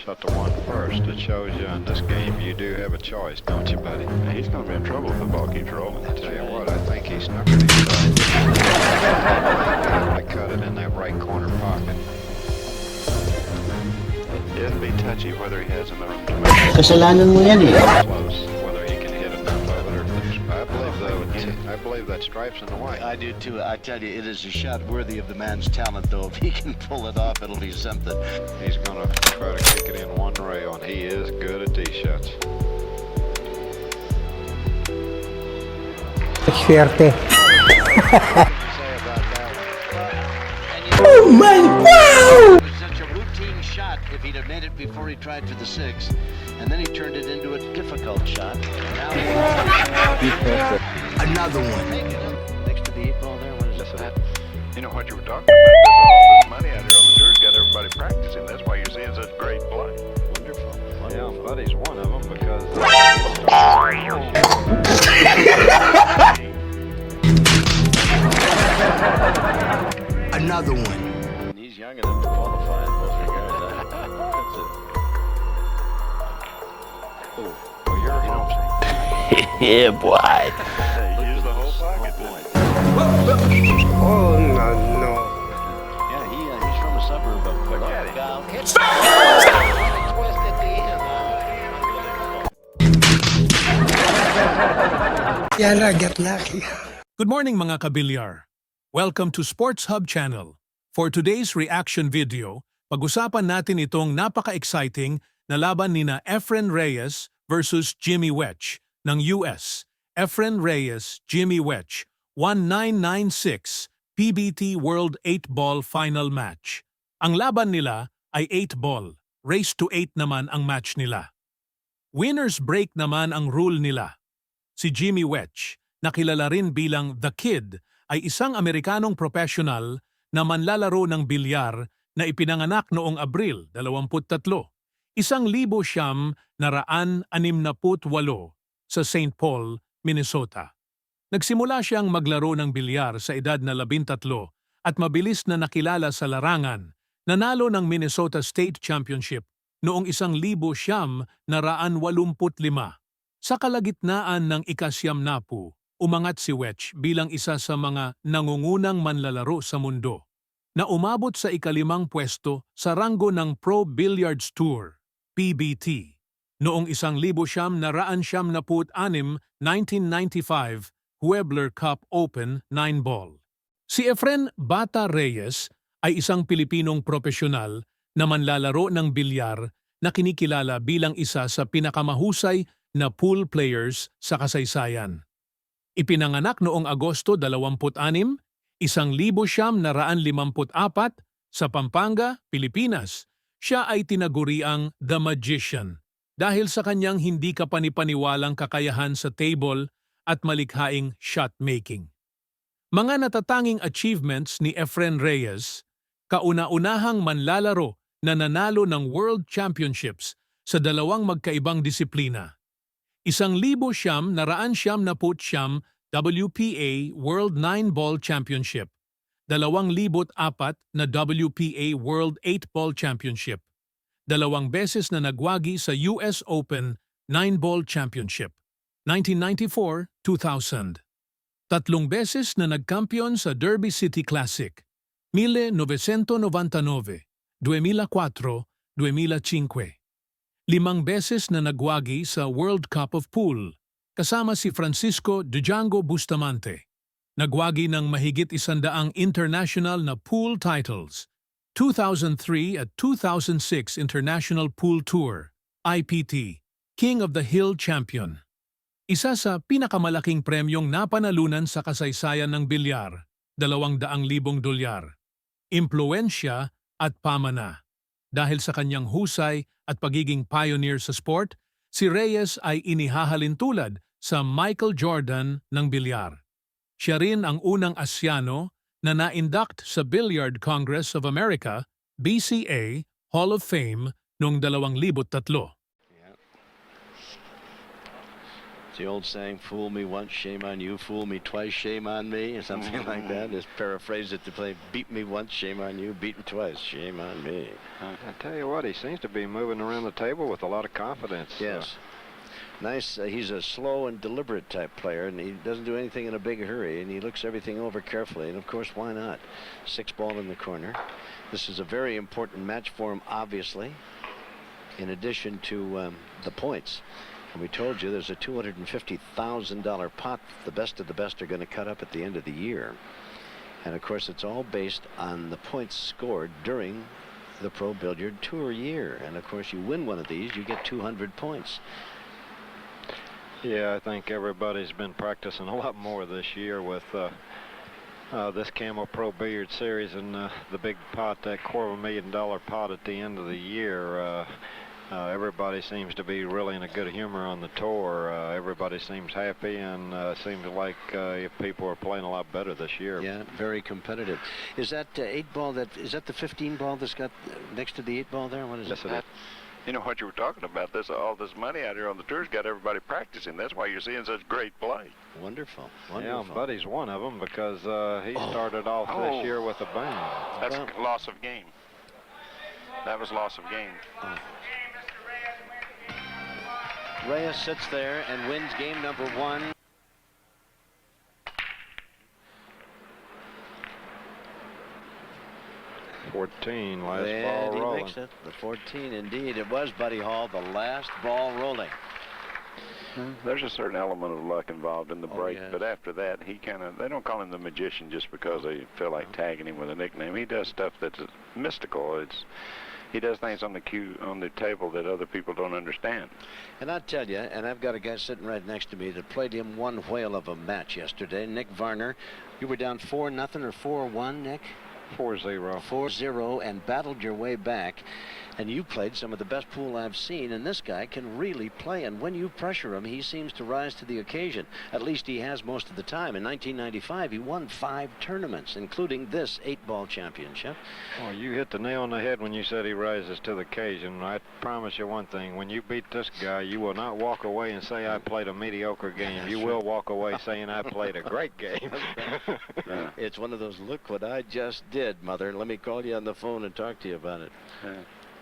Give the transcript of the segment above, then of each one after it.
shot the one first. It shows you in this game you do have a choice, don't you, buddy? He's going to be in trouble if the ball keeps rolling. I tell you what, I think he snookered himself. They cut it in that right corner pocket. It'll be touchy whether he has enough to make it. Kasalanan mo yan eh. Close. Whether he can hit enough of it or I believe that stripe's in the white. I do too. I tell you, it is a shot worthy of the man's talent, though. If he can pull it off, it'll be something. He's going to try to kick it in one rail, and he is good at these shots. Swerte. Oh my wow! It was such a routine shot if he'd have made it before he tried for the six, and then he turned it into a difficult shot. Now Another one. next to the eight ball there, what is that? You know what you were talking about? There's all this money out here on the tour. Got everybody practicing. That's why you're seeing such great play. Wonderful. Yeah, Buddy's one of them because... Another one. And he's young enough to qualify in both regards. That's it. Oh, well, you're home. Yeah, boy. Hey, use the whole pocket. Oh, no. Yeah, he's from a suburb of Carom. Yala, get lucky. Good morning mga kabilyar. Welcome to Sports Hub channel. For today's reaction video, pag-usapan natin itong napaka-exciting na laban nina Efren Reyes versus Jimmy Wetch ng US. Efren Reyes, Jimmy Wetch, 1996 PBT World 8-Ball Final Match. Ang laban nila ay 8-ball, race to 8 naman ang match nila. Winner's break naman ang rule nila. Si Jimmy Wetch, na kilala rin bilang The Kid, ay isang Amerikanong professional na manlalaro ng bilyar na ipinanganak noong Abril 23, 1968 sa St. Paul, Minnesota. Nagsimula siyang maglaro ng bilyar sa edad na 13 at mabilis na nakilala sa larangan. Nanalo ng Minnesota State Championship noong 1985. Sa kalagitnaan ng ika-9, umangat si Wetch bilang isa sa mga nangungunang manlalaro sa mundo na umabot sa ika-5 pwesto sa ranggo ng Pro Billiards Tour, PBT. Noong 1995 Huebler Cup Open 9-ball. Si Efren Bata Reyes ay isang Pilipinong profesional na manlalaro ng bilyar na kinikilala bilang isa sa pinakamahusay na pool players sa kasaysayan. Ipinanganak noong Agosto 26, 1954 sa Pampanga, Pilipinas. Siya ay tinaguriang The Magician dahil sa kanyang hindi kapanipaniwalang kakayahan sa table at malikhaing shot-making. Mga natatanging achievements ni Efren Reyes, kauna-unahang manlalaro na nanalo ng World Championships sa dalawang magkaibang disiplina. 1999 WPA World 9-Ball Championship, 2004 na WPA World 8-Ball Championship, 2 beses na nagwagi sa US Open 9-Ball Championship, 1994, 2000. 3 beses na nagkampiyon sa Derby City Classic, 1999, 2004, 2005. 5 beses na nagwagi sa World Cup of Pool, kasama si Francisco Django Bustamante. Nagwagi ng mahigit 100 international na pool titles, 2003 at 2006 International Pool Tour, IPT, King of the Hill Champion. Isa sa pinakamalaking premyong napanalunan sa kasaysayan ng bilyar, $200,000. Impluensya at pamana. Dahil sa kanyang husay at pagiging pioneer sa sport, si Reyes ay inihahalin tulad sa Michael Jordan ng bilyar. Siya rin ang unang Asyano na na-induct sa Billiard Congress of America, BCA, Hall of Fame noong 2003. The old saying, fool me once, shame on you, fool me twice, shame on me, or something like that. Just paraphrase it to play, beat me once, shame on you, beat me twice, shame on me. I tell you what, he seems to be moving around the table with a lot of confidence. Yes. Nice. He's a slow and deliberate type player, and he doesn't do anything in a big hurry, and he looks everything over carefully. And, of course, why not? 6-ball in the corner. This is a very important match for him, obviously, in addition to the points. And we told you there's a $250,000 pot the best of the best are going to cut up at the end of the year. And, of course, it's all based on the points scored during the Pro Billiard Tour year. And, of course, you win one of these, you get 200 points. Yeah, I think everybody's been practicing a lot more this year with this Camel Pro Billiard Series and the big pot, that $250,000 pot at the end of the year. Everybody seems to be really in a good humor on the tour. Everybody seems happy, and seems like people are playing a lot better this year. Yeah, very competitive. Is that 8-ball? Is that the 15-ball that's got next to the 8-ball there? What is Yes, it? it is. You know what you were talking about? All this money out here on the tour's got everybody practicing. That's why you're seeing such great play. Wonderful. Yeah, Wonderful. Buddy's one of them because he started off this year with a bang. That's loss of game. That was loss of game. Reyes sits there and wins game number 1. $14, last And ball he rolling. makes it. The 14, indeed. It was Buddy Hall, the last ball rolling. There's a certain element of luck involved in the break, yes. but after that, they don't call him the magician just because they feel like tagging him with a nickname. He does stuff that's mystical. He does things on the table that other people don't understand. And I tell you, and I've got a guy sitting right next to me that played him one whale of a match yesterday, Nick Varner. You were down 4-0 or 4-1, Nick? 4-0. 4-0, and battled your way back. And you played some of the best pool I've seen, and this guy can really play. And when you pressure him, he seems to rise to the occasion. At least he has most of the time. In 1995, he won 5 tournaments, including this 8-ball championship. Well, you hit the nail on the head when you said he rises to the occasion. I promise you one thing. When you beat this guy, you will not walk away and say, I played a mediocre game. You will walk away saying, I played a great game. It's one of those, look what I just did, Mother. Let me call you on the phone and talk to you about it.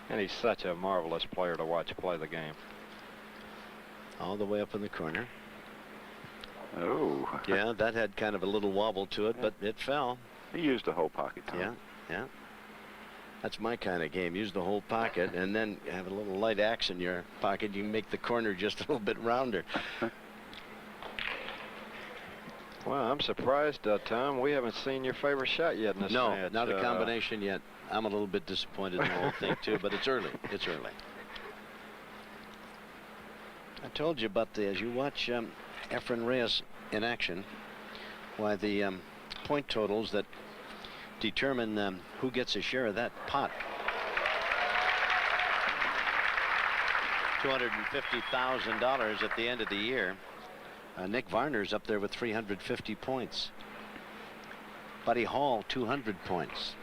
And he's such a marvelous player to watch play the game. All the way up in the corner. Oh. Yeah, that had kind of a little wobble to it, but it fell. He used the whole pocket, Tom. Yeah. That's my kind of game. Use the whole pocket and then have a little light axe in your pocket. You can make the corner just a little bit rounder. Well, I'm surprised, Tom. We haven't seen your favorite shot yet in this match. No, not a combination yet. I'm a little bit disappointed in the whole thing, too, but it's early. It's early. I told you about as you watch Efren Reyes in action, why the point totals that determine who gets a share of that pot. $250,000 at the end of the year. Nick Varner's up there with 350 points. Buddy Hall, 200 points.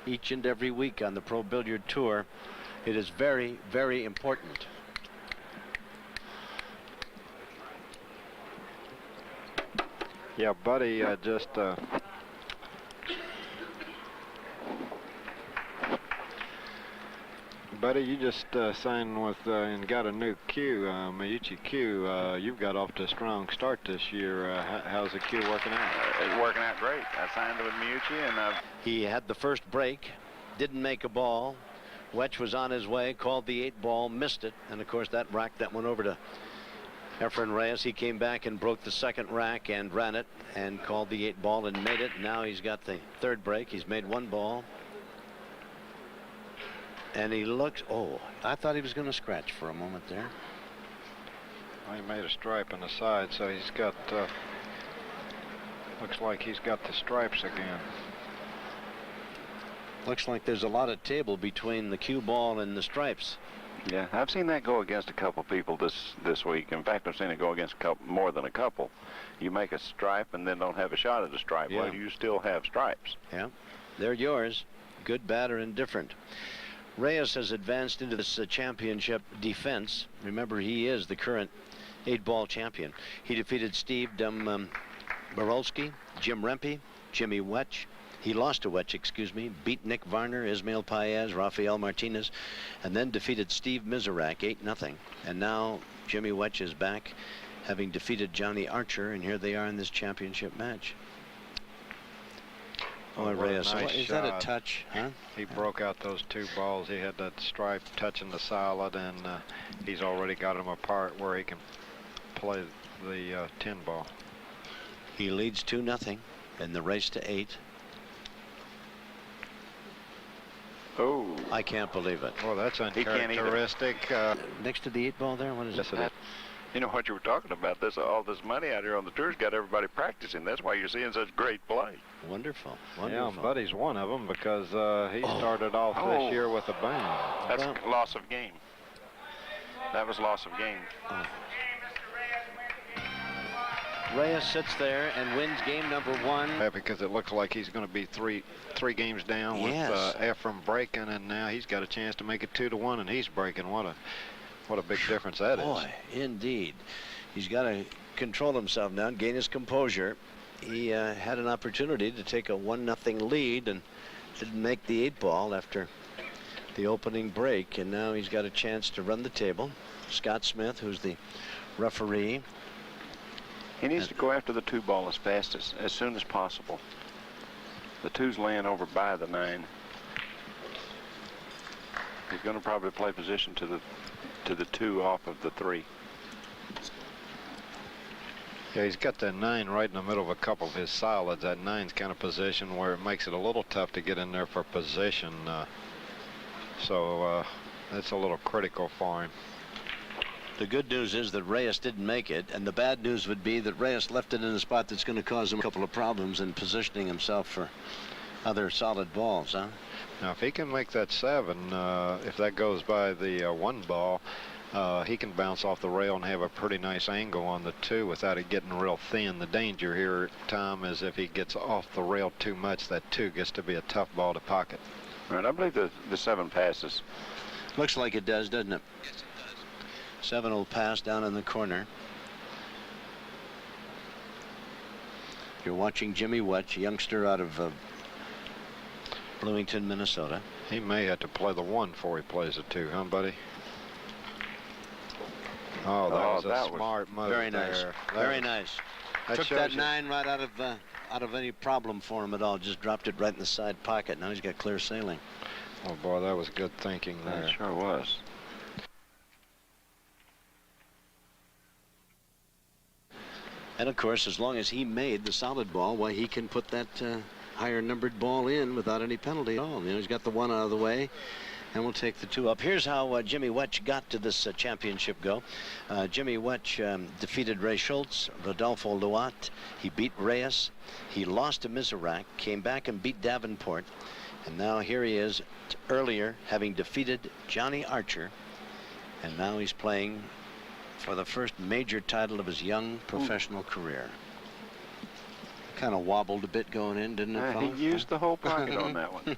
Each and every week on the Pro Billiard Tour. It is very, very important. Yeah, Buddy just... Buddy, you just signed with and got a new Q, Miyuchi Q. You've got off to a strong start this year. How's the Q working out? It's working out great. I signed with Miyuchi, and He had the first break, didn't make a ball. Wetch was on his way, called the 8-ball, missed it, and of course that racked that one over to Efren Reyes. He came back and broke the second rack and ran it and called the 8-ball and made it. Now he's got the third break. He's made 1 ball. And he looks, I thought he was going to scratch for a moment there. Well, he made a stripe on the side, so he's got, looks like he's got the stripes again. Looks like there's a lot of table between the cue ball and the stripes. yeah, I've seen that go against a couple people this week. In fact, I've seen it go against more than a couple. You make a stripe and then don't have a shot at a stripe. Yeah. Well, you still have stripes. Yeah, they're yours. Good, bad, or indifferent. Reyes has advanced into this championship defense. Remember, he is the current 8-ball champion. He defeated Steve Borolski, Jim Rempe, Jimmy Wetch. He lost to Wetch, excuse me, beat Nick Varner, Ismael Paez, Rafael Martinez, and then defeated Steve Miserak 8-0. And now Jimmy Wetch is back, having defeated Johnny Archer, and here they are in this championship match. Oh, Reyes, nice is shot. that a touch? Huh? He broke out those 2 balls. He had that stripe touching the solid, and he's already got them apart where he can play the 10 ball. He leads 2-0 in the race to 8. Oh, I can't believe it. Well, that's He can't either. uncharacteristic. Next to the 8-ball there, what is Yes, it? it is. you know what you were talking about? All this money out here on the tour's got everybody practicing. That's why you're seeing such great play. Wonderful, Yeah, wonderful. and Buddy's one of them because he started off this year with a bang. That's Well- loss of game. That was loss of game. Reyes sits there and wins game number 1. Yeah, because it looks like he's going to be three games down Yes. with Efren breaking, and now he's got a chance to make it 2-1, and he's breaking. What a big difference that is. Boy, indeed. He's got to control himself now and gain his composure. He had an opportunity to take a 1-0 lead and didn't make the 8-ball after the opening break, and now he's got a chance to run the table. Scott Smith, who's the referee. He needs to go after the 2-ball as fast as soon as possible. The 2's laying over by the 9. He's going to probably play position to the 2 off of the 3. Yeah, he's got that 9 right in the middle of a couple of his solids. That 9's kind of position where it makes it a little tough to get in there for position. So that's a little critical for him. The good news is that Reyes didn't make it, and the bad news would be that Reyes left it in a spot that's going to cause him a couple of problems in positioning himself for other solid balls, huh? Now, if he can make that 7, if that goes by the 1 ball, he can bounce off the rail and have a pretty nice angle on the 2 without it getting real thin. The danger here, Tom, is if he gets off the rail too much, that 2 gets to be a tough ball to pocket. All right, I believe the 7 passes. Looks like it does, doesn't it? 7 will pass down in the corner. You're watching Jimmy Wetch, a youngster out of Bloomington, Minnesota. He may have to play the 1 before he plays the 2, huh, buddy? Oh, that was a smart move. Very nice. there. Very nice. That Took shows that you- 9 right out of any problem for him at all. Just dropped it right in the side pocket. Now he's got clear sailing. Oh, boy, that was good thinking there. That sure was. And of course, as long as he made the solid ball, why, he can put that higher numbered ball in without any penalty at all. You know, he's got the 1 out of the way, and we'll take the 2 up. Here's how Jimmy Wetch got to this championship go. Jimmy Wetch defeated Ray Schultz, Rodolfo Luat. He beat Reyes. He lost to Miserak, came back and beat Davenport. And now here he is earlier, having defeated Johnny Archer. And now he's playing for the first major title of his young professional career. Kind of wobbled a bit going in, didn't it, He fellas? used the whole pocket on that one.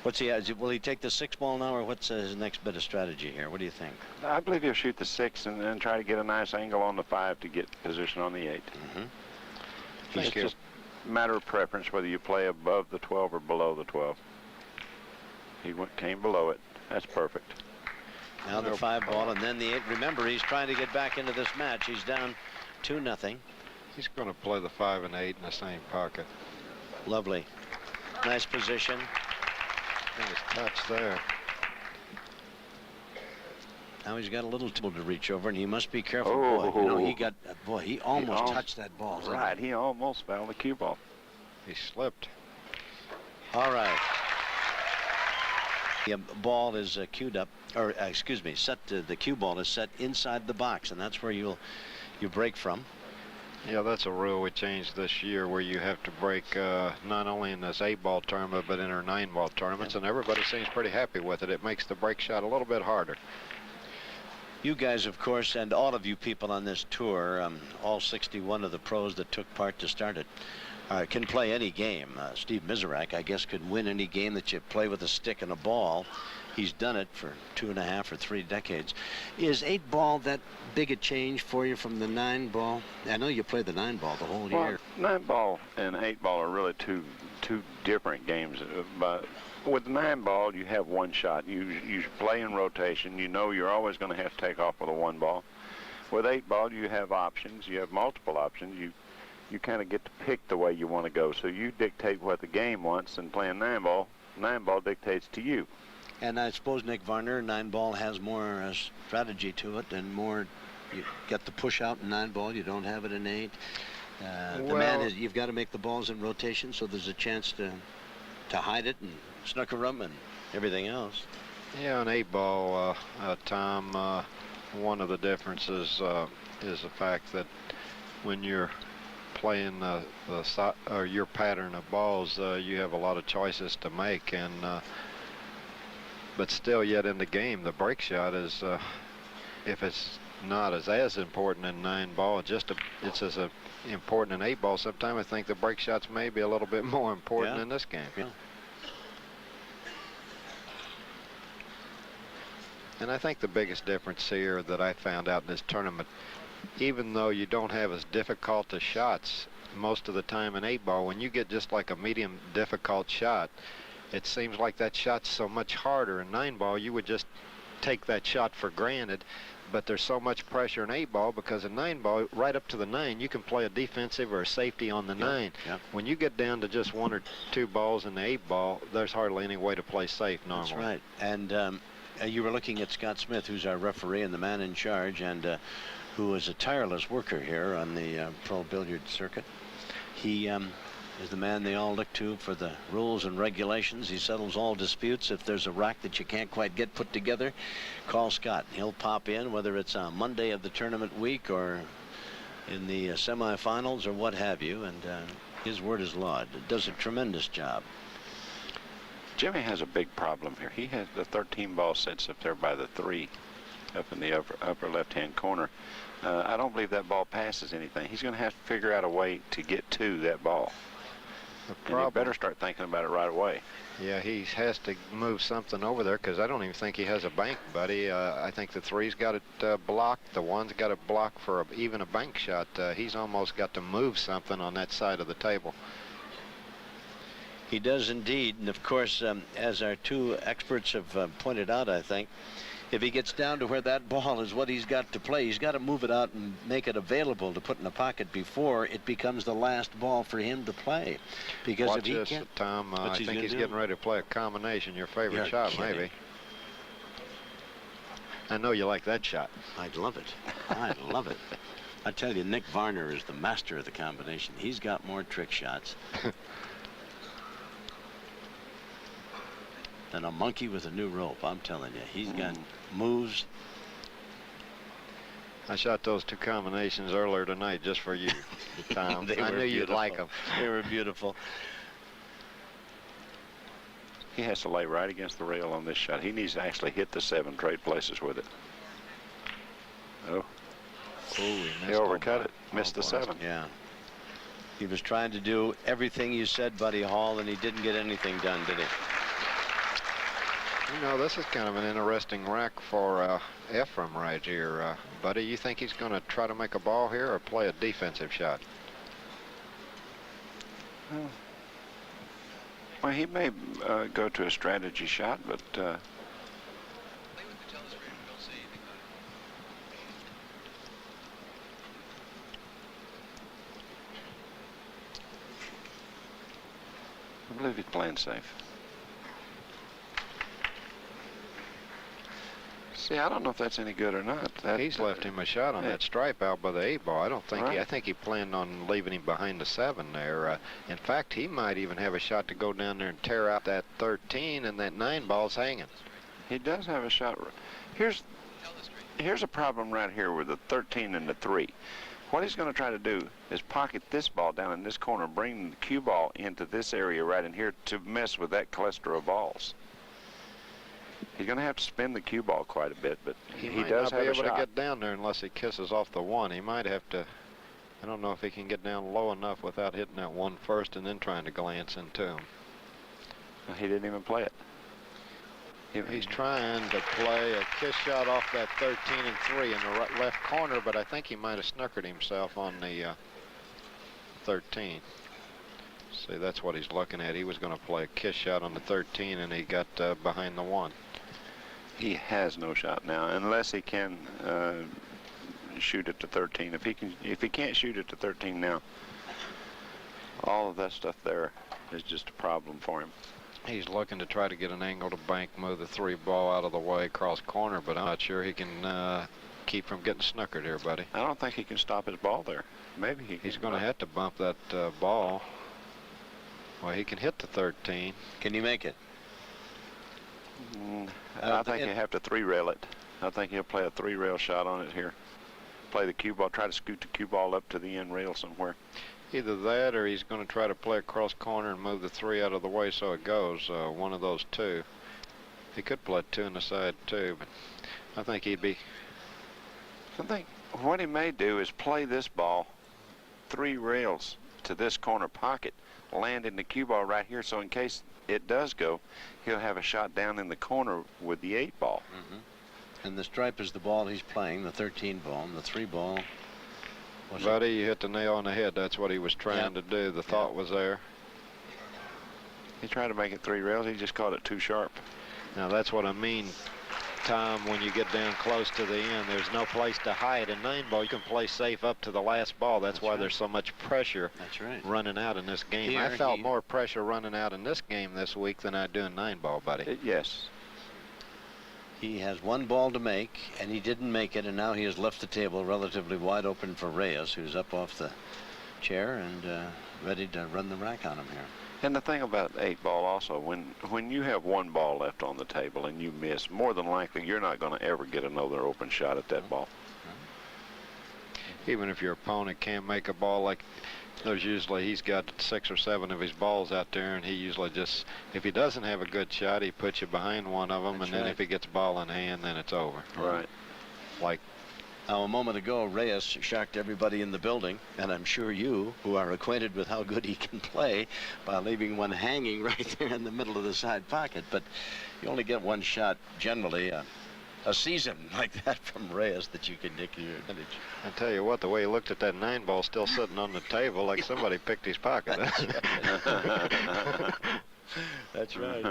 What's he? Will he take the 6-ball now, or what's his next bit of strategy here? What do you think? I believe he'll shoot the 6 and then try to get a nice angle on the 5 to get position on the 8. It's just a matter of preference whether you play above the 12 or below the 12. He came below it. That's perfect. Now the 5-ball and then the 8. Remember, he's trying to get back into this match. He's down 2-0. He's going to play the 5 and 8 in the same pocket. Lovely. Nice position. Nice touch there. Now he's got a little tool to reach over, and he must be careful. Oh. Boy, you know, he almost touched that ball. didn't he? Right, he almost fouled the cue ball. He slipped. All right. The ball is queued up, or excuse me, set. The cue ball is set inside the box, and that's where you break from. Yeah, that's a rule we changed this year where you have to break not only in this 8-ball tournament but in our 9-ball tournaments, and everybody seems pretty happy with it. It makes the break shot a little bit harder. You guys, of course, and all of you people on this tour, all 61 of the pros that took part to start it, can play any game. Steve Miserak, I guess, could win any game that you play with a stick and a ball. He's done it for 2.5 or 3 decades. Is 8-ball that big a change for you from the 9-ball? I know you played the 9-ball the whole year. 9-ball and 8-ball are really two different games. But with 9-ball, you have one shot. You play in rotation. You know you're always going to have to take off with a 1-ball. With 8-ball, you have options. You have multiple options. You kind of get to pick the way you want to go. So you dictate what the game wants, and playing 9-ball dictates to you. And I suppose, Nick Varner, 9-ball has more strategy to it and more. You get the push out in 9-ball. You don't have it in 8. The man is, you've got to make the balls in rotation, so there's a chance to hide it and snooker them and everything else. Yeah, on 8-ball, Tom, one of the differences is the fact that when you're playing your pattern of balls, you have a lot of choices to make, and but still, yet in the game, the break shot is, if it's not as important in 9-ball, it's as important in 8-ball. Sometimes I think the break shots may be a little bit more important in this game. Yeah. And I think the biggest difference here that I found out in this tournament, even though you don't have as difficult as shots most of the time in 8-ball, when you get just like a medium difficult shot, it seems like that shot's so much harder. In 9-ball, you would just take that shot for granted, but there's so much pressure in 8-ball because in 9-ball, right up to the 9, you can play a defensive or a safety on the 9. Yep. When you get down to just 1 or 2 balls in the 8-ball, there's hardly any way to play safe normally. That's right. And you were looking at Scott Smith, who's our referee and the man in charge, and who is a tireless worker here on the pro billiard circuit. He is the man they all look to for the rules and regulations. He settles all disputes. If there's a rack that you can't quite get put together, call Scott. He'll pop in, whether it's on Monday of the tournament week or in the semifinals or what have you, and his word is law. Does a tremendous job. Jimmy has a big problem here. He has the 13-ball sits up there by the 3 up in the upper left-hand corner. I don't believe that ball passes anything. He's going to have to figure out a way to get to that ball. And he better start thinking about it right away. Yeah, he has to move something over there because I don't even think he has a bank, buddy. I think the 3's got it blocked. The 1's got it blocked for even a bank shot. He's almost got to move something on that side of the table. He does indeed. And of course, as our 2 experts have pointed out, I think, if he gets down to where that ball is what he's got to play, he's got to move it out and make it available to put in the pocket before it becomes the last ball for him to play. Because Watch if he this, can't, Tom. I think he's getting ready to play a combination. Your favorite shot, maybe. I know you like that shot. I'd love it. I love it. I tell you, Nick Varner is the master of the combination. He's got more trick shots than a monkey with a new rope. I'm telling you, he's got moves. I shot those 2 combinations earlier tonight just for you, Tom. I knew you'd like them. They were beautiful. He has to lay right against the rail on this shot. He needs to actually hit the 7 trade places with it. Oh. He overcut it. Missed the 7. Yeah. He was trying to do everything you said, Buddy Hall, and he didn't get anything done, did he? You know, this is kind of an interesting rack for Efren right here. Buddy, you think he's going to try to make a ball here or play a defensive shot? Well, he may go to a strategy shot, but I believe he's playing safe. See, I don't know if that's any good or not. He's left him a shot on that stripe out by the 8-ball. I don't think I think he planned on leaving him behind the 7 there. In fact, he might even have a shot to go down there and tear out that 13, and that 9-ball's hanging. He does have a shot. Here's a problem right here with the 13 and the 3. What he's going to try to do is pocket this ball down in this corner, bring the cue ball into this area right in here to mess with that cluster of balls. He's going to have to spin the cue ball quite a bit, but he does have a shot. He might not be able to get down there unless he kisses off the 1. He might have to I don't know if he can get down low enough without hitting that one first and then trying to glance into him. He didn't even play it. He's trying to play a kiss shot off that 13 and 3 in the left corner, but I think he might have snookered himself on the 13. See, that's what he's looking at. He was going to play a kiss shot on the 13, and he got behind the 1. He has no shot now, unless he can shoot it to 13. If he can't shoot it to 13 now, all of that stuff there is just a problem for him. He's looking to try to get an angle to bank, move the 3 ball out of the way, cross corner, but I'm not sure he can keep from getting snookered here, buddy. I don't think he can stop his ball there. Maybe he's going to have to bump that ball. Well, he can hit the 13. Can you make it? I think he'll have to 3-rail it. I think he'll play a 3-rail shot on it here. Play the cue ball, try to scoot the cue ball up to the end rail somewhere. Either that or he's going to try to play across corner and move the 3 out of the way so it goes. One of those two. He could play 2 in the side too, but I think he'd be. I think what he may do is play this ball 3 rails to this corner pocket, land in the cue ball right here, so in case it does go, he'll have a shot down in the corner with the 8 ball. And the stripe is the ball he's playing, the 13 ball, and the 3 ball. Buddy, you hit the nail on the head. That's what he was trying to do. The thought was there. He tried to make it 3 rails. He just caught it too sharp. Now that's what I mean, Tom. When you get down close to the end, there's no place to hide. In 9 ball, you can play safe up to the last ball. That's why there's so much pressure running out in this game. I felt more pressure running out in this game this week than I do in 9 ball, buddy. Yes. He has 1 ball to make, and he didn't make it, and now he has left the table relatively wide open for Reyes, who's up off the chair and ready to run the rack on him here. And the thing about 8 ball also, when you have 1 ball left on the table and you miss, more than likely you're not going to ever get another open shot at that ball. Even if your opponent can't make a ball, like there's usually, he's got 6 or 7 of his balls out there, and he usually just, if he doesn't have a good shot, he puts you behind one of them, and then if he gets ball in hand, then it's over. Right. Like now, a moment ago, Reyes shocked everybody in the building, and I'm sure you, who are acquainted with how good he can play, by leaving one hanging right there in the middle of the side pocket. But you only get 1 shot generally a season like that from Reyes that you can nick your advantage. I tell you what, the way he looked at that 9 ball still sitting on the table, like somebody picked his pocket. That's right.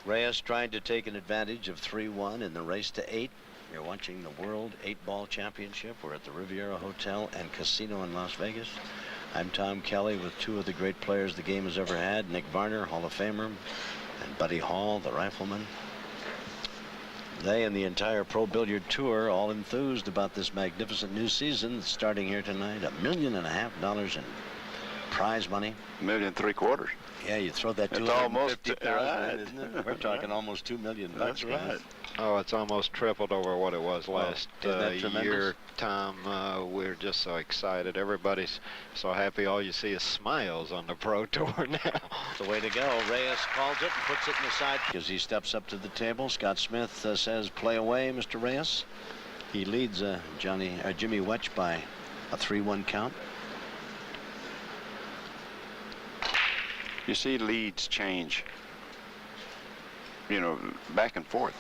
Reyes trying to take an advantage of 3-1 in the race to 8. You're watching the World 8-Ball Championship. We're at the Riviera Hotel and Casino in Las Vegas. I'm Tom Kelly with 2 of the great players the game has ever had, Nick Varner, Hall of Famer, and Buddy Hall, the rifleman. They and the entire Pro Billiard Tour all enthused about this magnificent new season starting here tonight. $1.5 million in prize money. $1.75 million. Yeah, you throw that $250,000 in, isn't it? We're talking almost $2 million. That's right. Oh, it's almost tripled over what it was last tremendous? year, Tom. We're just so excited. Everybody's so happy. All you see is smiles on the Pro Tour now. It's the way to go. Reyes calls it and puts it in the side. As he steps up to the table, Scott Smith says, play away, Mr. Reyes. He leads Jimmy Wetch by a 3-1 count. You see leads change, you know, back and forth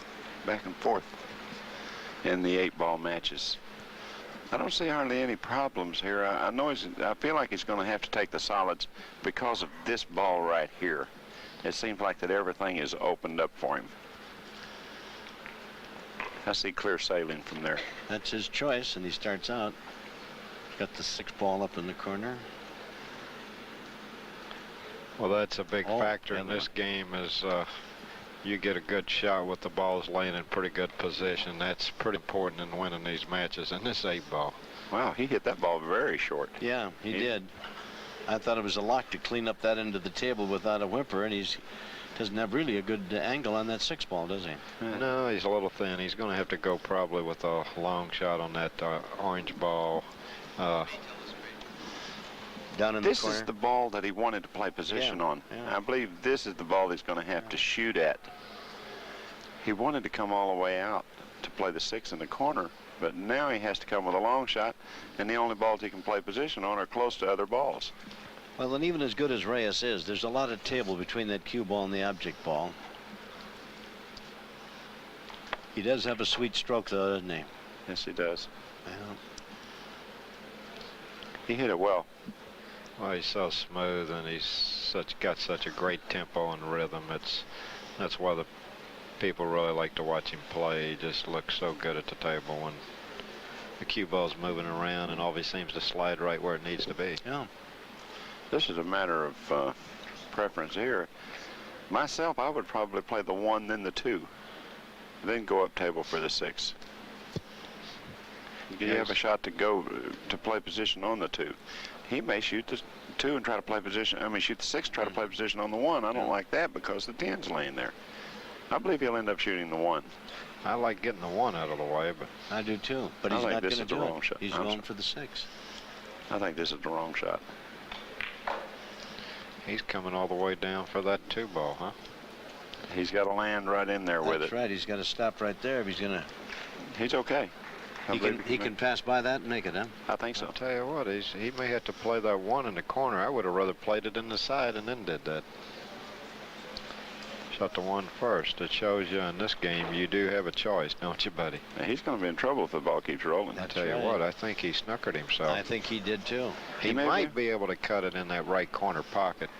in the 8-ball matches. I don't see hardly any problems here. I feel like he's going to have to take the solids because of this ball right here. It seems like that everything is opened up for him. I see clear sailing from there. That's his choice, and he starts out. Got the 6 ball up in the corner. Well, that's a big factor in this game is you get a good shot with the balls laying in pretty good position. That's pretty important in winning these matches in this 8-ball. Wow, he hit that ball very short. Yeah, he did. I thought it was a lock to clean up that end of the table without a whimper, and he doesn't have really a good angle on that 6-ball, does he? No, he's a little thin. He's going to have to go probably with a long shot on that orange ball. Down in the corner. This is the ball that he wanted to play position on. I believe this is the ball he's going to have to shoot at. He wanted to come all the way out to play the 6 in the corner, but now he has to come with a long shot, and the only balls he can play position on are close to other balls. Well, and even as good as Reyes is, there's a lot of table between that cue ball and the object ball. He does have a sweet stroke, though, doesn't he? Yes, he does. Well, He hit it well. Well, he's so smooth, and he's got such a great tempo and rhythm. That's why the people really like to watch him play. He just looks so good at the table when the cue ball's moving around, and always seems to slide right where it needs to be. yeah. This is a matter of preference here. Myself, I would probably play the 1, then the 2, then go up table for the 6. You have a shot to go to play position on the 2. He may shoot the 2 and try to play position. I mean, shoot the 6, try to play position on the 1. I don't like that because the 10's laying there. I believe he'll end up shooting the 1. I like getting the 1 out of the way, but I do too. But I he's think not this going to is the do wrong it. shot. He's I'm going sorry. for the 6. I think this is the wrong shot. he's coming all the way down for that 2 ball, huh? He's got to land right in there with it. That's right. He's got to stop right there if he's going to. He's okay. He can pass by that and make it, huh? I think so. I'll tell you what, he may have to play that 1 in the corner. I would have rather played it in the side and then did that. Shot the 1 first. It shows you in this game you do have a choice, don't you, buddy? Now, he's going to be in trouble if the ball keeps rolling. I tell you what, I think he snookered himself. I think he did too. He may might be able to cut it in that right corner pocket.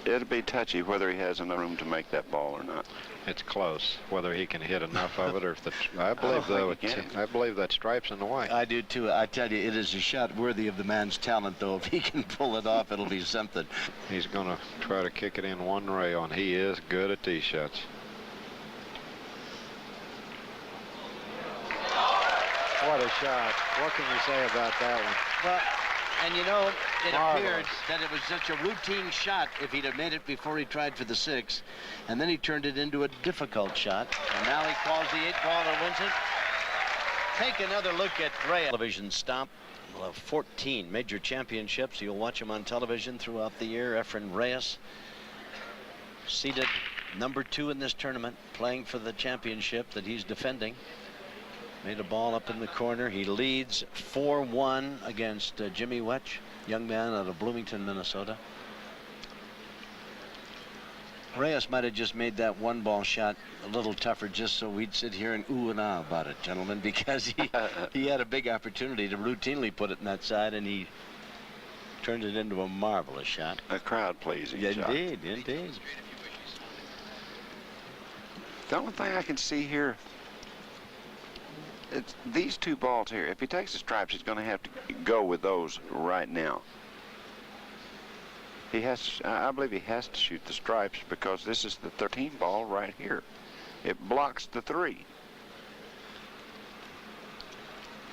It'll be touchy whether he has enough room to make that ball or not. It's close. Whether he can hit enough of it, or if the I believe though, I believe that stripe's in the way. I do too. I tell you, it is a shot worthy of the man's talent, though. If he can pull it off, it'll be something. He's going to try to kick it in one rail, and he is good at these shots. What a shot. What can you say about that one? Well, and you know, it Marvelous. appeared that it was such a routine shot if he'd have made it before he tried for the 6. And then he turned it into a difficult shot. And now he calls the 8 ball and wins it. Take another look at Reyes. Television stomp. We'll have 14 major championships. You'll watch him on television throughout the year. Efren Reyes, seated number 2 in this tournament, playing for the championship that he's defending. Made a ball up in the corner. He leads 4-1 against Jimmy Wetch, young man out of Bloomington, Minnesota. Reyes might have just made that 1 ball shot a little tougher just so we'd sit here and ooh and ah about it, gentlemen, because he had a big opportunity to routinely put it in that side, and he turned it into a marvelous shot. A crowd-pleasing shot. Indeed, indeed. The only thing I can see here, it's these 2 balls here. If he takes the stripes, he's going to have to go with those right now. He has, I believe he has to shoot the stripes because this is the 13 ball right here. It blocks the 3.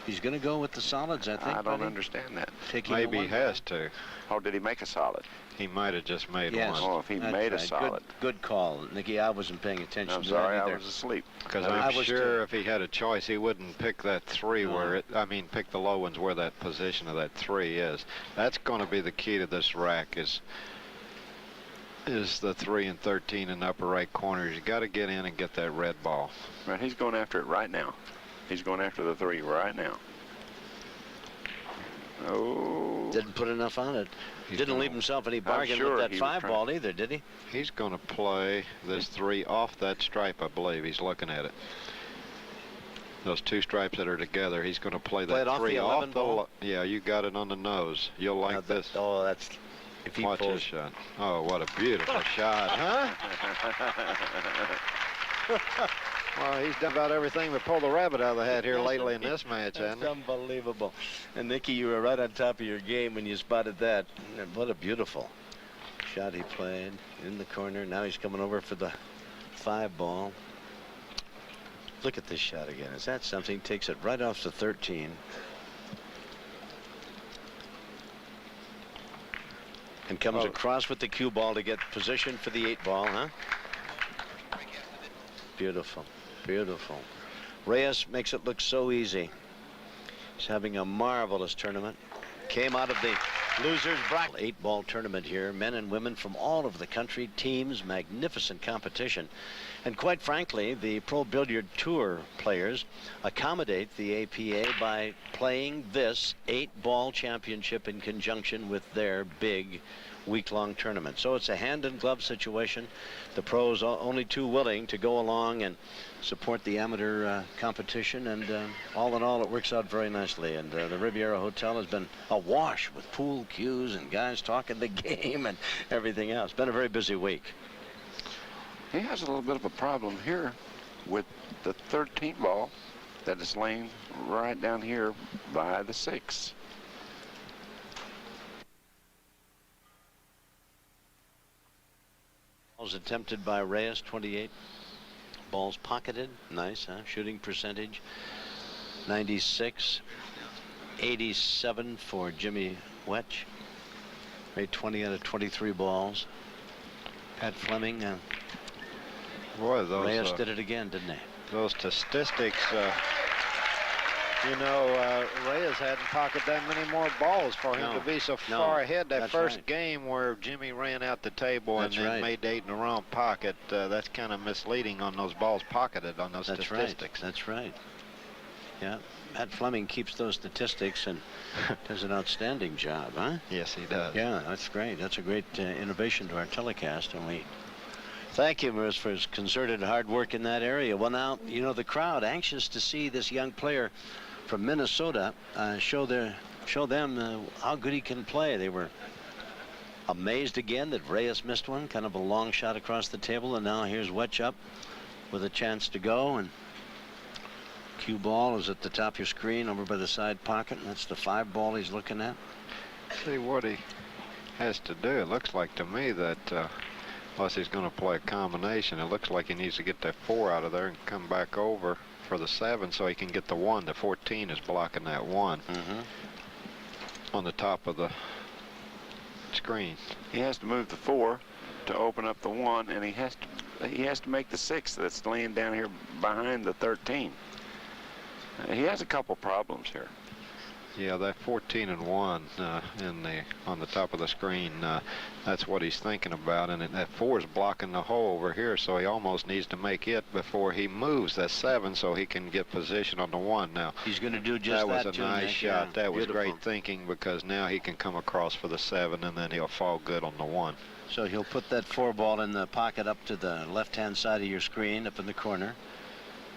He's going to go with the solids, I think. I don't understand that. Taking Maybe the he 1 has to. Oh, did he make a solid? He might have just made Yes. one. Oh, if he That's made a right. solid. Good call, Nicky. I wasn't paying attention I'm to sorry, that I either. was asleep. Because I I'm was sure too. if he had a choice, he wouldn't pick that 3 where it, pick the low ones where that position of that 3 is. That's going to be the key to this rack is the 3 and 13 in the upper right corners. You got to get in and get that red ball. Right, he's going after it right now. He's going after the 3 right now. Oh. Didn't put enough on it. He's Didn't gonna- leave himself any bargain sure with that he was 5 trying- ball either, did he? He's going to play this 3 off that stripe, I believe. He's looking at it. Those 2 stripes that are together, he's going to play Play that it off 3 the 11 ball? Yeah, you got it on the nose. You'll like Now this. Oh, that's if he Watch pulls. this shot. Oh, what a beautiful shot, huh? Well, he's done about everything but pull the rabbit out of the hat here lately in this match, hasn't That's he? unbelievable. And Nicky, you were right on top of your game when you spotted that. And what a beautiful shot he played in the corner. Now he's coming over for the 5 ball. Look at this shot again. Is that something? Takes it right off the 13. And comes across with the cue ball to get position for the 8 ball, huh? Beautiful, beautiful. Reyes makes it look so easy. He's having a marvelous tournament. Came out of the Losers bracket. 8-ball tournament here. Men and women from all over the country. Teams, magnificent competition. And quite frankly, the Pro Billiard Tour players accommodate the APA by playing this 8-ball championship in conjunction with their big week-long tournament. So it's a hand-in-glove situation. The pros are only too willing to go along and support the amateur competition, and all in all, it works out very nicely. And the Riviera Hotel has been awash with pool cues and guys talking the game and everything else. It's been a very busy week. He has a little bit of a problem here with the 13th ball that is laying right down here by the 6. Balls attempted by Reyes, 28. Balls pocketed, nice, huh? Shooting percentage, 96. 87 for Jimmy Wetch. Made 20 out of 23 balls. Pat Fleming, Boy, those Reyes did it again, didn't he? those statistics. You know, Reyes hadn't pocketed that many more balls for him to be so far ahead. That first game where Jimmy ran out the table and then made 8 in the wrong pocket, that's kind of misleading on those balls pocketed on those statistics. That's right. Yeah, Pat Fleming keeps those statistics and does an outstanding job, huh? Yes, he does. Yeah, that's great. That's a great innovation to our telecast, and we thank you, Maris, for his concerted hard work in that area. Well, now, you know, the crowd anxious to see this young player from Minnesota show them how good he can play. They were amazed again that Reyes missed one, kind of a long shot across the table, and now here's Wetch up with a chance to go, and cue ball is at the top of your screen over by the side pocket, and that's the 5 ball he's looking at. See what he has to do. It looks like to me that unless he's going to play a combination, it looks like he needs to get that 4 out of there and come back over for the 7 so he can get the 1. The 14 is blocking that 1 on the top of the screen. He has to move the 4 to open up the 1, and he has to make the 6 that's laying down here behind the 13. He has a couple problems here. Yeah, that 14 and 1 on the top of the screen, that's what he's thinking about, and that 4 is blocking the hole over here, so he almost needs to make it before he moves that 7 so he can get position on the 1. Now he's going to do just that. That was a nice shot. Yeah, that was beautiful. Great thinking, because now he can come across for the 7 and then he'll fall good on the 1. So he'll put that 4 ball in the pocket up to the left-hand side of your screen, up in the corner.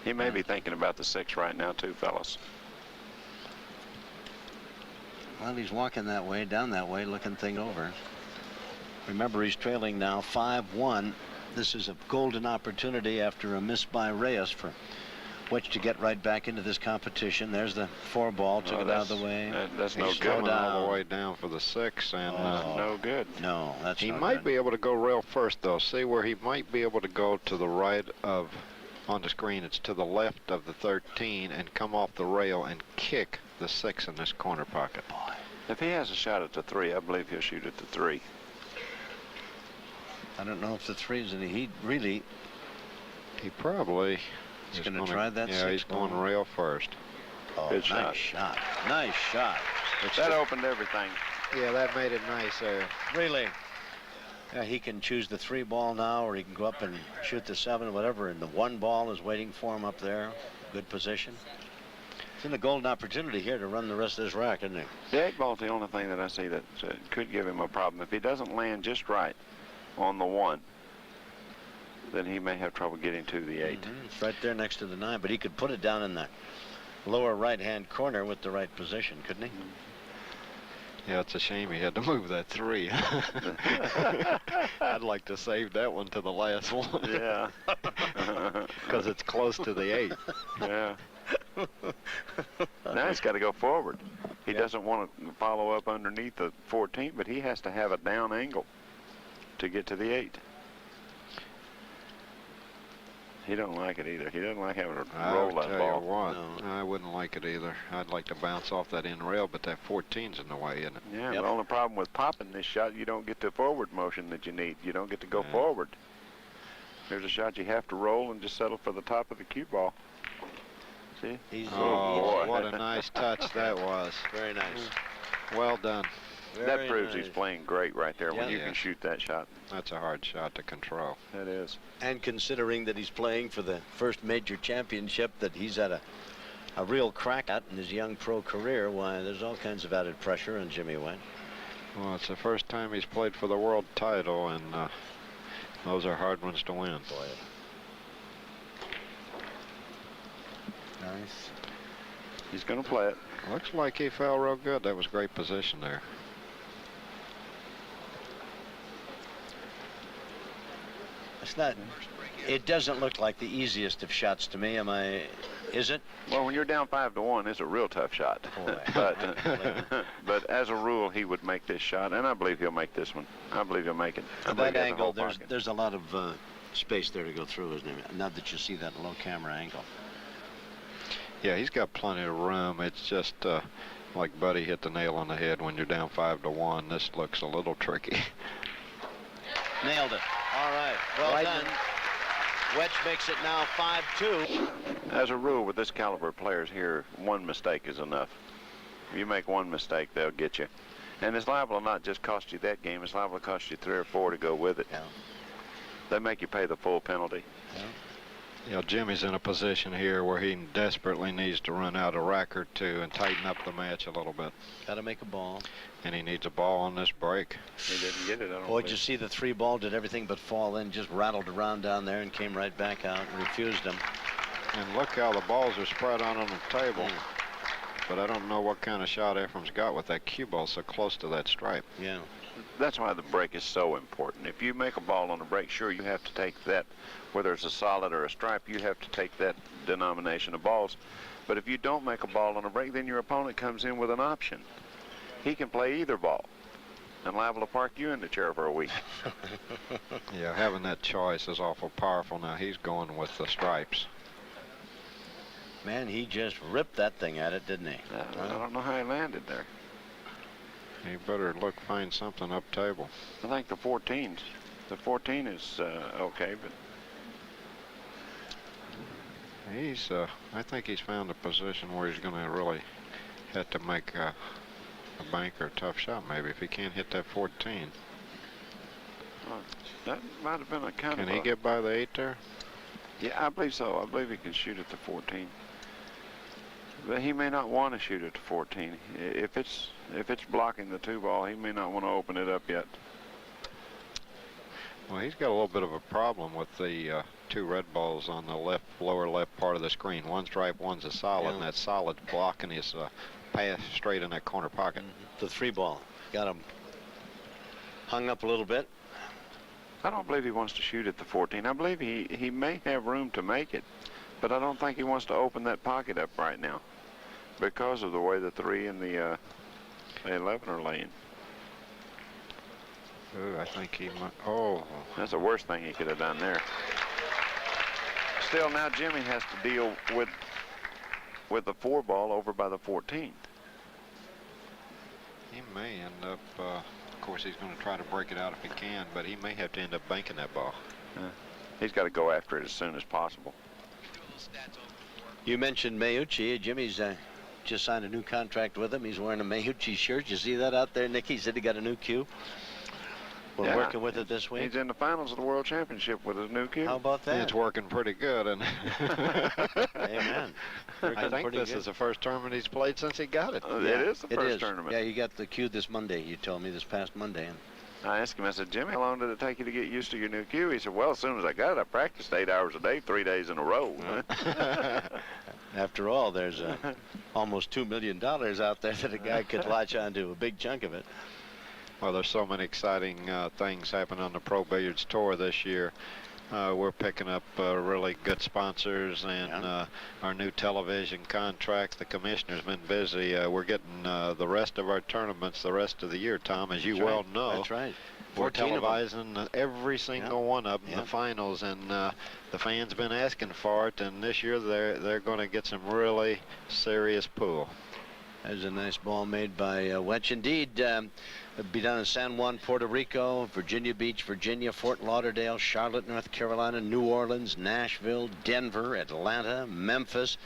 He may be thinking about the 6 right now too, fellas. Well, he's walking that way, down that way, looking thing over. Remember, he's trailing now 5-1. This is a golden opportunity after a miss by Reyes for Wetch to get right back into this competition. There's the 4 ball, took it out of the way. That's no He's good. coming all the way down for the 6, and no good. No, that's he not might good. be able to go rail first, though. See where he might be able to go to the right of, on the screen, it's to the left of the 13, and come off the rail and kick the 6 in this corner pocket. If he has a shot at the 3, I believe he'll shoot at the 3. I don't know if the 3 is any. He probably is going to try that. Yeah, he's going rail first. Oh, good nice shot. Nice shot. That opened everything. Yeah, that made it nice there. Really. Yeah, he can choose the 3 ball now, or he can go up and shoot the 7, whatever, and the 1 ball is waiting for him up there. Good position. It's in a golden opportunity here to run the rest of this rack, isn't it? The 8 ball's the only thing that I see that could give him a problem. If he doesn't land just right on the 1, then he may have trouble getting to the 8. It's right there next to the 9, but he could put it down in the lower right-hand corner with the right position, couldn't he? Yeah, it's a shame he had to move that 3. I'd like to save that one to the last one. Yeah. Because it's close to the 8. Yeah. Now he's got to go forward. He doesn't want to follow up underneath the 14, but he has to have a down angle to get to the 8. He don't like it either. He doesn't like having to roll that ball. What, no. I wouldn't like it either. I'd like to bounce off that end rail, but that 14's in the way, isn't it? Yeah, the only problem with popping this shot, you don't get the forward motion that you need. You don't get to go forward. There's a shot you have to roll and just settle for the top of the cue ball. See? Oh, boy. What a nice touch that was. Very nice. Well done. That proves nice. he's playing great right there when you Yeah. can shoot that shot. That's a hard shot to control. That is. And considering that he's playing for the first major championship that he's had a real crack at in his young pro career, why, there's all kinds of added pressure on Jimmy Wetch. Well, it's the first time he's played for the world title, and those are hard ones to win. Boy. Nice. He's going to play it. Looks like he fell real good. That was great position there. It's not. It doesn't look like the easiest of shots to me. Is it? Well, when you're down 5-1, it's a real tough shot. Boy. But as a rule, he would make this shot, and I believe he'll make this one. I believe he'll make it. I At believe that he has a whole angle, pocket. there's a lot of space there to go through, isn't there? Now that you see that low camera angle. Yeah, he's got plenty of room. It's just like Buddy hit the nail on the head. When you're down 5-1, this looks a little tricky. Nailed it. All right. Well done. Wetch makes it now 5-2. As a rule, with this caliber of players here, one mistake is enough. If you make one mistake, they'll get you. And it's liable to not just cost you that game. It's liable to cost you 3 or 4 to go with it. Yeah. They make you pay the full penalty. Yeah. You know, Jimmy's in a position here where he desperately needs to run out a rack or two and tighten up the match a little bit. Got to make a ball. And he needs a ball on this break. He didn't get it, I don't Boy, believe. did you see the 3 ball did everything but fall in, just rattled around down there and came right back out and refused him. And look how the balls are spread out on the table. But I don't know what kind of shot Efren's got with that cue ball so close to that stripe. Yeah. That's why the break is so important. If you make a ball on a break, sure, you have to take that, whether it's a solid or a stripe, you have to take that denomination of balls. But if you don't make a ball on a break, then your opponent comes in with an option. He can play either ball and liable to park you in the chair for a week. Yeah, having that choice is awful powerful. Now he's going with the stripes. Man, he just ripped that thing at it, didn't he? I don't know how he landed there. He better find something up table. I think the 14 is okay, but I think he's found a position where he's going to really have to make a bank or a tough shot maybe if he can't hit that 14. that might have been a kind of Can he get by the 8 there? Yeah, I believe so. I believe he can shoot at the 14. But he may not want to shoot at the 14. If it's blocking the 2 ball, he may not want to open it up yet. Well, he's got a little bit of a problem with the 2 red balls on the lower left part of the screen. One's stripe, one's a solid, Yeah. and that solid blocking his pass straight in that corner pocket. The 3 ball. Got him hung up a little bit. I don't believe he wants to shoot at the 14. I believe he may have room to make it, but I don't think he wants to open that pocket up right now because of the way the 3 and the 11 are laying. Ooh, I think he might. Oh, That's the worst thing he could have done there. Still, now Jimmy has to deal with the 4 ball over by the 14. he may end up. Of course, he's going to try to break it out if he can, but he may have to end up banking that ball. He's got to go after it as soon as possible. You mentioned Mayuchi. Jimmy's just signed a new contract with him. He's wearing a Mayuchi shirt. You see that out there, Nicky? He said he got a new cue. We're Yeah, working with it this week. He's in the finals of the World Championship with his new cue. How about that? It's working pretty good, and Amen. I think this is the first tournament he's played since he got it. It is the first tournament. Yeah, you got the cue this Monday, you told me, this past Monday. And I asked him, I said, Jimmy, how long did it take you to get used to your new cue? He said, well, as soon as I got it, I practiced 8 hours a day, 3 days in a row. after all, there's almost $2 million out there that a guy could latch onto, a big chunk of it. Well, there's so many exciting things happening on the Pro Billiards Tour this year. We're picking up really good sponsors and our new television contract. The commissioner's been busy. We're getting the rest of our tournaments the rest of the year, Tom, as you well know. That's right. We're 14 of them. televising every single one of them, the finals, and the fans been asking for it. And this year they're going to get some really serious pool. There's a nice ball made by Wetch. Indeed, It'll be down in San Juan, Puerto Rico, Virginia Beach, Virginia, Fort Lauderdale, Charlotte, North Carolina, New Orleans, Nashville, Denver, Atlanta, Memphis,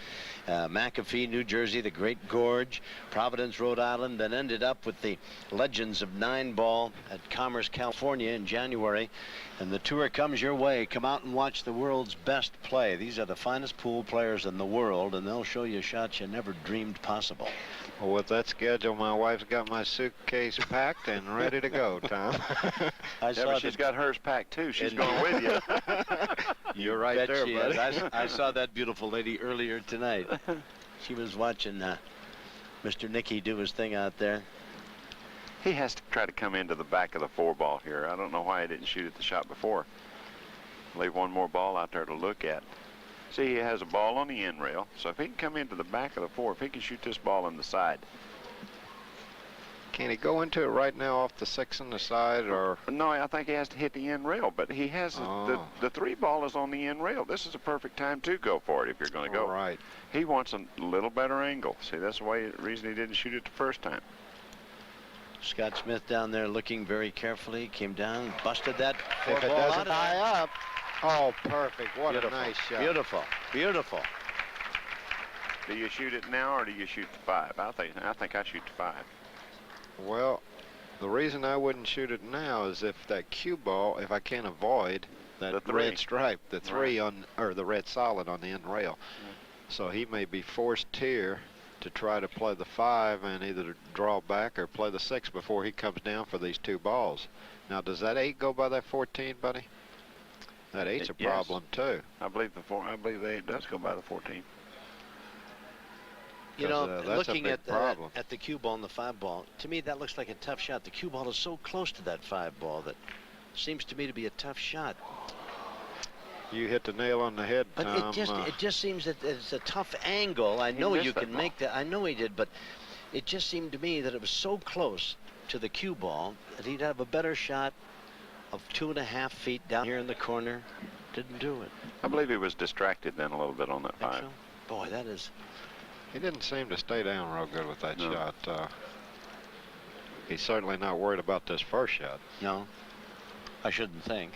McAfee, New Jersey, the Great Gorge, Providence, Rhode Island, then ended up with the Legends of 9-Ball at Commerce, California in January. And the tour comes your way. Come out and watch the world's best play. These are the finest pool players in the world, and they'll show you shots you never dreamed possible. Well, with that schedule, my wife's got my suitcase packed and ready to go, Tom. She's got hers packed too. She's going with you. You're right there, buddy. I saw that beautiful lady earlier tonight. She was watching Mr. Nicky do his thing out there. He has to try to come into the back of the 4-ball here. I don't know why he didn't shoot at the shot before. Leave one more ball out there to look at. See, he has a ball on the end rail, so if he can come into the back of the 4, if he can shoot this ball on the side. Can he go into it right now off the 6 on the side, or? No, I think he has to hit the end rail, but he has the 3-ball is on the end rail. This is a perfect time to go for it if you're going to go. Right. He wants a little better angle. See, that's the reason he didn't shoot it the first time. Scott Smith down there looking very carefully, came down, busted that 4 If it ball out doesn't of there. high up. Oh, perfect. What Beautiful. a nice shot. Beautiful. Beautiful. Do you shoot it now or do you shoot the 5? I think I shoot the 5. Well, the reason I wouldn't shoot it now is if that cue ball, if I can't avoid that The 3. red stripe, the 3 on, or the red solid on the end rail. So he may be forced here to try to play the 5 and either draw back or play the 6 before he comes down for these 2 balls. Now, does that 8 go by that 14, buddy? That 8's a problem too. I believe the 8 does go by the 14. You know, that's looking a at big problem. the cue ball and the 5 ball, to me that looks like a tough shot. The cue ball is so close to that 5 ball that seems to me to be a tough shot. You hit the nail on the head, But Tom. it just seems that it's a tough angle. I know you can make that. I know he did, but it just seemed to me that it was so close to the cue ball that he'd have a better shot of 2.5 feet down here in the corner. Didn't do it. I believe he was distracted then a little bit on that Think 5. so? Boy, that is. He didn't seem to stay down real good with that No. shot. He's certainly not worried about this first shot. No, I shouldn't think.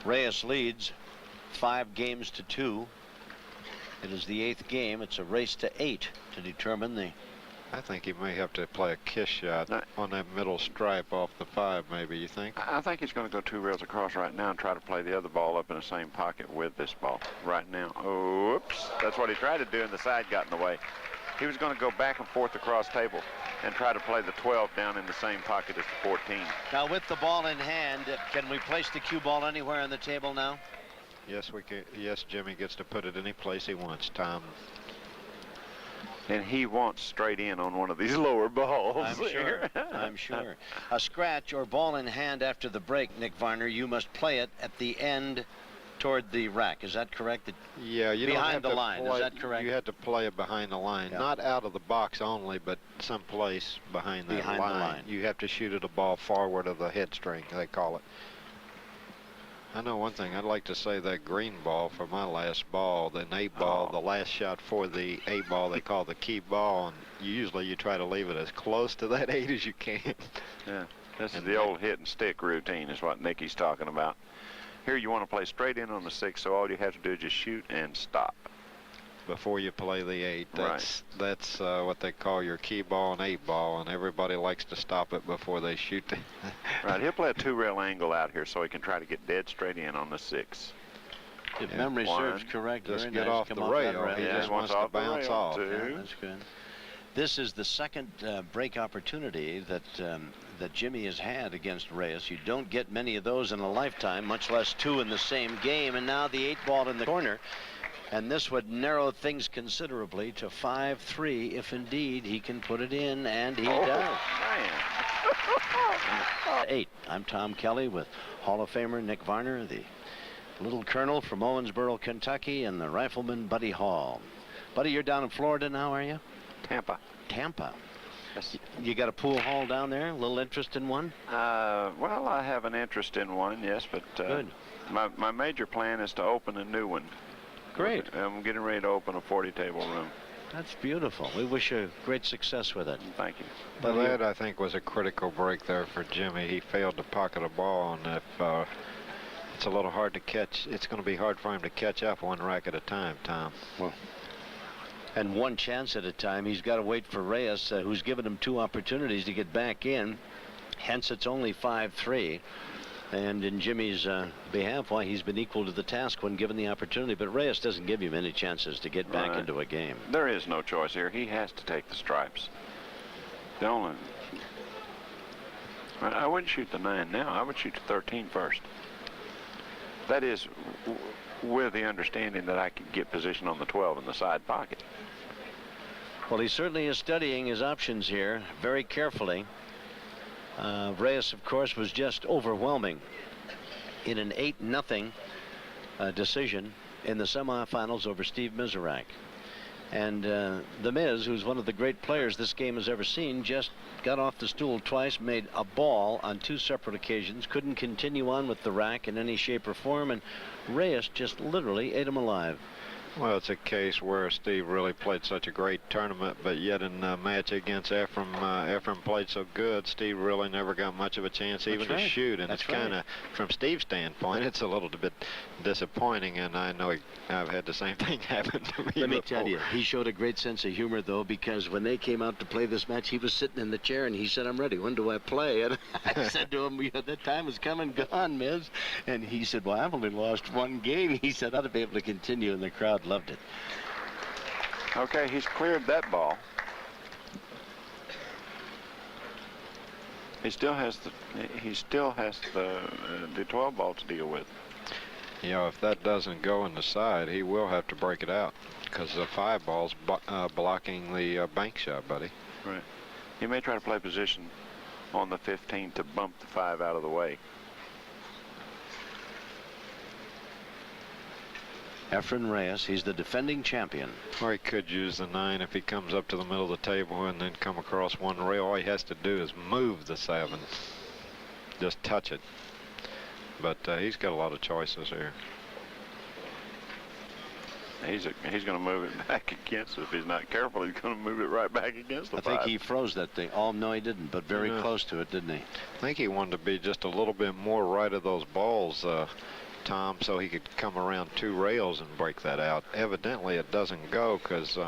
Reyes leads 5 games to 2. It is the 8th game. It's a race to 8 to determine the. I think he may have to play a kiss shot on that middle stripe off the 5, maybe, you think? I think he's going to go 2 rails across right now and try to play the other ball up in the same pocket with this ball right now. Oops. That's what he tried to do, and the side got in the way. He was going to go back and forth across table and try to play the 12 down in the same pocket as the 14. Now with the ball in hand, can we place the cue ball anywhere on the table now? Yes, we can. Yes, Jimmy gets to put it any place he wants, Tom. And he wants straight in on one of these lower balls. I'm sure. I'm sure. A scratch or ball in hand after the break, Nick Varner, you must play it at the end toward the rack. Is that correct? Yeah, you Behind don't have the to line, is play, that correct? You had to play it behind the line, Yeah. not out of the box only, but someplace behind that Behind the line. You have to shoot at a ball forward of the head string, they call it. I know one thing. I'd like to say that green ball for my last ball, the 8 ball, the last shot for the 8 ball, they call the key ball, and usually you try to leave it as close to that 8 as you can. Yeah, this is the old hit and stick routine is what Nicky's talking about. Here you want to play straight in on the 6, so all you have to do is just shoot and stop. Before you play the 8. Right. That's what they call your key ball and 8 ball, and everybody likes to stop it before they shoot. Right, he'll play a 2-rail angle out here so he can try to get dead straight in on the 6. If Yeah. memory serves One. correct, Just very get nice. off Come the off that rail. rail. He Yeah, just once wants to off the bounce rail, off. too. Yeah, that's good. This is the second break opportunity that Jimmy has had against Reyes. You don't get many of those in a lifetime, much less 2 in the same game. And now the 8 ball in the corner. And this would narrow things considerably to 5-3 if indeed he can put it in, and he does. Man. 8. I'm Tom Kelly with Hall of Famer Nick Varner, the little colonel from Owensboro, Kentucky, and the rifleman Buddy Hall. Buddy, you're down in Florida now, are you? Tampa. Tampa. Yes. You got a pool hall down there? A little interest in one? Well, I have an interest in one, yes, but Good. my major plan is to open a new one. Great. I'm getting ready to open a 40-table room. That's beautiful. We wish you great success with it. Thank you. But that, I think, was a critical break there for Jimmy. He failed to pocket a ball, and if it's a little hard to catch, it's going to be hard for him to catch up one rack at a time, Tom. Well, and one chance at a time. He's got to wait for Reyes, who's given him 2 opportunities to get back in. Hence, it's only 5-3. And in Jimmy's behalf, why, he's been equal to the task when given the opportunity. But Reyes doesn't give you many chances to get back into a game. There is no choice here. He has to take the stripes. The only... I wouldn't shoot the 9 now. I would shoot the 13 first. That is with the understanding that I could get position on the 12 in the side pocket. Well, he certainly is studying his options here very carefully. Reyes, of course, was just overwhelming in an 8-0 decision in the semifinals over Steve Miserak. And the Miz, who's one of the great players this game has ever seen, just got off the stool twice, made a ball on 2 separate occasions, couldn't continue on with the rack in any shape or form, and Reyes just literally ate him alive. Well, it's a case where Steve really played such a great tournament, but yet in the match against Efren, Efren played so good, Steve really never got much of a chance even to shoot. And it's kind of, from Steve's standpoint, it's a little bit disappointing, and I know I've had the same thing happen to me Let me before. tell you, he showed a great sense of humor, though, because when they came out to play this match, he was sitting in the chair, and he said, "I'm ready. When do I play?" And I said to him, "That time has come and gone, Miz." And he said, "Well, I've only lost 1 game." He said, "I ought to be able to continue," and the crowd loved it. Okay, he's cleared that ball. He still has the 12 ball to deal with. You know, if that doesn't go in the side, he will have to break it out because the 5 ball's blocking the bank shot, buddy. Right. He may try to play position on the 15 to bump the 5 out of the way. Efren Reyes, he's the defending champion. Or he could use the 9 if he comes up to the middle of the table and then come across 1 rail. All he has to do is move the 7. Just touch it. But he's got a lot of choices here. He's going to move it back against it. If he's not careful, he's going to move it right back against the 5. I think he froze that thing. Oh, no, he didn't, but very close to it, didn't he? I think he wanted to be just a little bit more right of those balls, Tom, so he could come around 2 rails and break that out. Evidently, it doesn't go because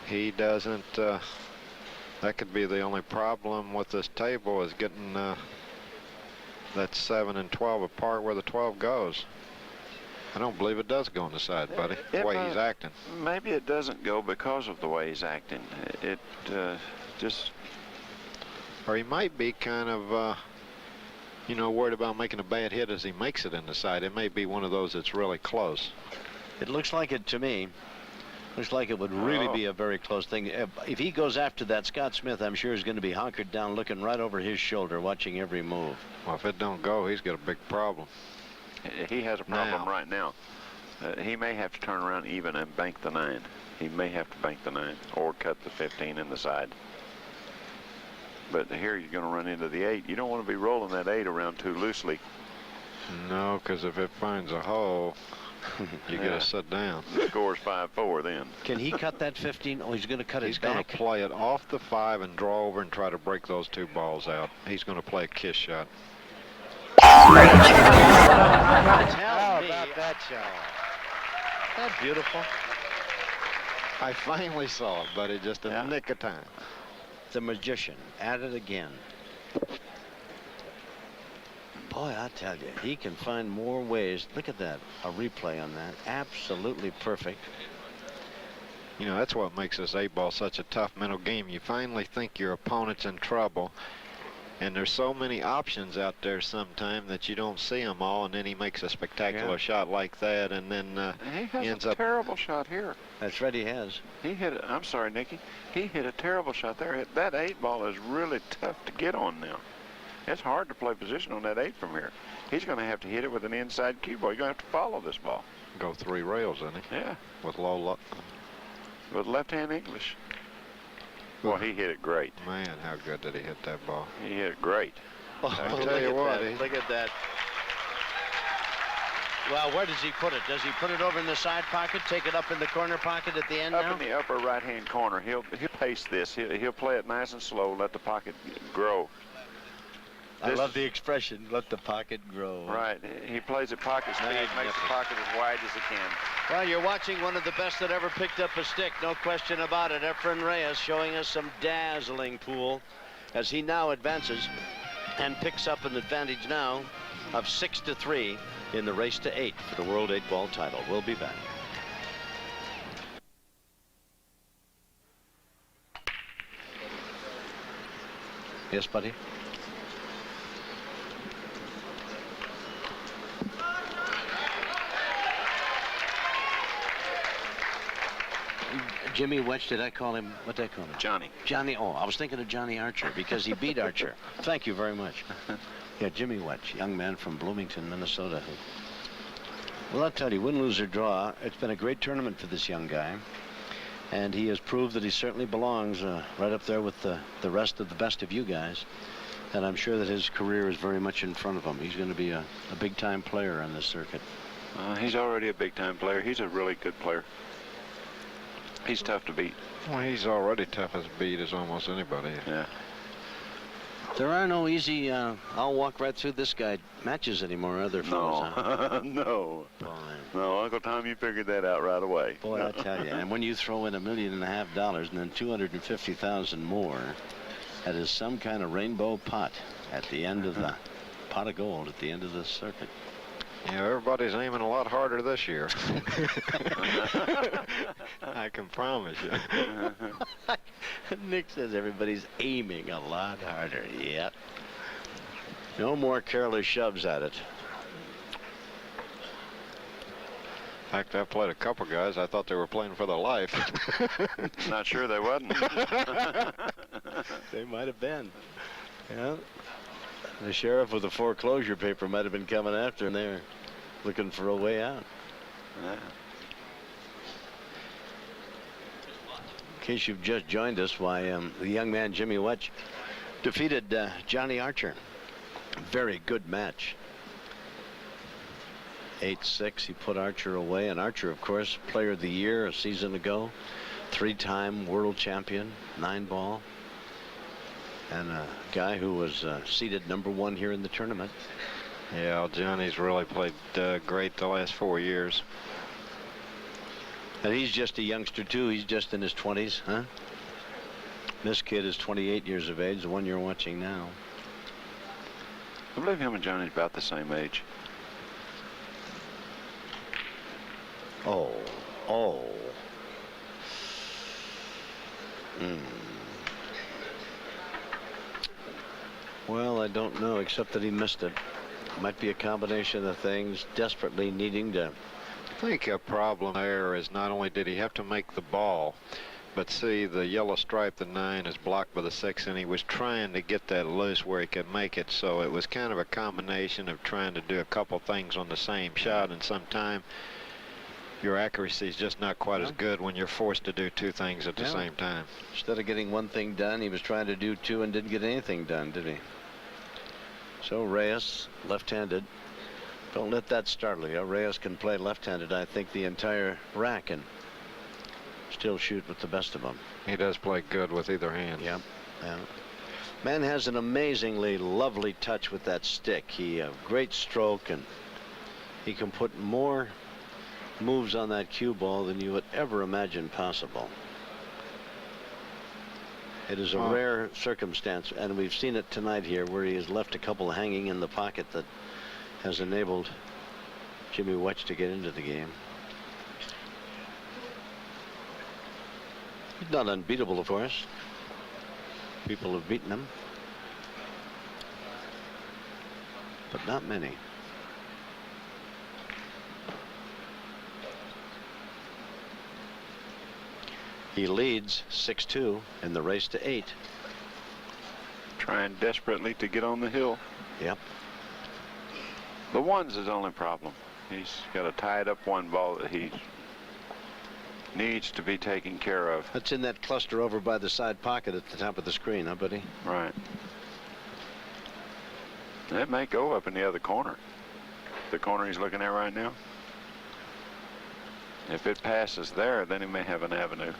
he doesn't. That could be the only problem with this table is getting that 7 and 12 apart where the 12 goes. I don't believe it does go on the side, buddy, the way he's acting. Maybe it doesn't go because of the way he's acting. It just... Or he might be kind of, you know, worried about making a bad hit as he makes it in the side. It may be one of those that's really close. It looks like it to me. Looks like it would really be a very close thing. If he goes after that, Scott Smith, I'm sure, is going to be hunkered down, looking right over his shoulder, watching every move. Well, if it don't go, he's got a big problem. He has a problem right now. He may have to turn around even and bank the 9. He may have to bank the 9 or cut the 15 in the side. But here you're going to run into the 8. You don't want to be rolling that 8 around too loosely. No, because if it finds a hole, you got to sit down. The score's 5-4 then. Can he cut that 15? Oh, he's going to cut He's it back. going to play it off the 5 and draw over and try to break those 2 balls out. He's going to play a kiss shot. How about that shot? That's beautiful. I finally saw it, buddy, just in the nick of time. The magician at it again. Boy, I tell you, he can find more ways. Look at that, a replay on that. Absolutely perfect. You know, that's what makes this 8-ball such a tough mental game. You finally think your opponent's in trouble, and there's so many options out there sometime that you don't see them all, and then he makes a spectacular shot like that, and then he has ends a up... terrible shot here. That's right, he has. He hit it. I'm sorry, Nicky. He hit a terrible shot there. That 8-ball is really tough to get on now. It's hard to play position on that 8 from here. He's going to have to hit it with an inside cue ball. You're going to have to follow this ball. Go 3 rails, isn't he? Yeah. With low luck. With left-hand English. Well, he hit it great. Man, how good did he hit that ball? He hit it great. I tell you what, look at that. Well, where does he put it? Does he put it over in the side pocket, take it up in the corner pocket at the end Up now? in the upper right-hand corner. He'll pace this. He'll play it nice and slow, let the pocket grow. I love the expression, let the pocket grow. Right. He plays at pocket speed, makes the pocket as wide as he can. Well, you're watching one of the best that ever picked up a stick, no question about it. Efren Reyes showing us some dazzling pool as he now advances and picks up an advantage now of 6-3 in the race to 8 for the World 8-ball title. We'll be back. Yes, buddy? Jimmy Wetch, did I call him? What did I call him? Johnny. Johnny, oh, I was thinking of Johnny Archer because he beat Archer. Thank you very much. Yeah, Jimmy Wetch, young man from Bloomington, Minnesota. Well, I'll tell you, win, lose, or draw, it's been a great tournament for this young guy. And he has proved that he certainly belongs right up there with the rest of the best of you guys. And I'm sure that his career is very much in front of him. He's going to be a big-time player on this circuit. He's already a big-time player. He's a really good player. He's tough to beat. Well, he's already tough as beat as almost anybody. Yeah. There are no easy, I'll walk right through this guy matches anymore, are there, fellas? Huh? No. Boy. No, Uncle Tom, you figured that out right away. Boy, I tell you, and when you throw in $1.5 million and then $250,000 more, that is some kind of rainbow pot at the end of the pot of gold at the end of the circuit. Yeah, everybody's aiming a lot harder this year. I can promise you. Nick says everybody's aiming a lot harder. Yep. No more careless shoves at it. In fact, I played a couple guys. I thought they were playing for their life. Not sure they wasn't. They might have been. Yeah. The sheriff with the foreclosure paper might have been coming after him there, looking for a way out. Yeah. In case you've just joined us, why the young man Jimmy Wetch defeated Johnny Archer. Very good match. 8-6, he put Archer away, and Archer, of course, player of the year a season ago, 3-time world champion, 9-ball. And a guy who was seeded #1 here in the tournament. Yeah, Johnny's really played great the last 4 years. And he's just a youngster, too. He's just in his 20s, huh? This kid is 28 years of age, the one you're watching now. I believe him and Johnny's about the same age. Oh. Well, I don't know, except that he missed it. Might be a combination of things, desperately needing to. I think a problem there is not only did he have to make the ball, but see, the yellow stripe, the 9, is blocked by the 6, and he was trying to get that loose where he could make it. So it was kind of a combination of trying to do a couple things on the same shot, and sometimes your accuracy is just not quite as good when you're forced to do 2 things at the same time. Instead of getting 1 thing done, he was trying to do 2 and didn't get anything done, did he? So Reyes, left-handed. Don't let that startle you. Reyes can play left-handed, I think, the entire rack and still shoot with the best of them. He does play good with either hand. Yep. Yeah. Man has an amazingly lovely touch with that stick. He a great stroke, and he can put more moves on that cue ball than you would ever imagine possible. It is a rare circumstance, and we've seen it tonight here, where he has left a couple hanging in the pocket that has enabled Jimmy Wetch to get into the game. He's not unbeatable, of course. People have beaten him, but not many. He leads 6-2 in the race to 8. Trying desperately to get on the hill. Yep. The 1's his only problem. He's got a tied up 1 ball that he needs to be taken care of. That's in that cluster over by the side pocket at the top of the screen, huh, buddy? Right. That may go up in the other corner. the corner he's looking at right now. If it passes there, then he may have an avenue.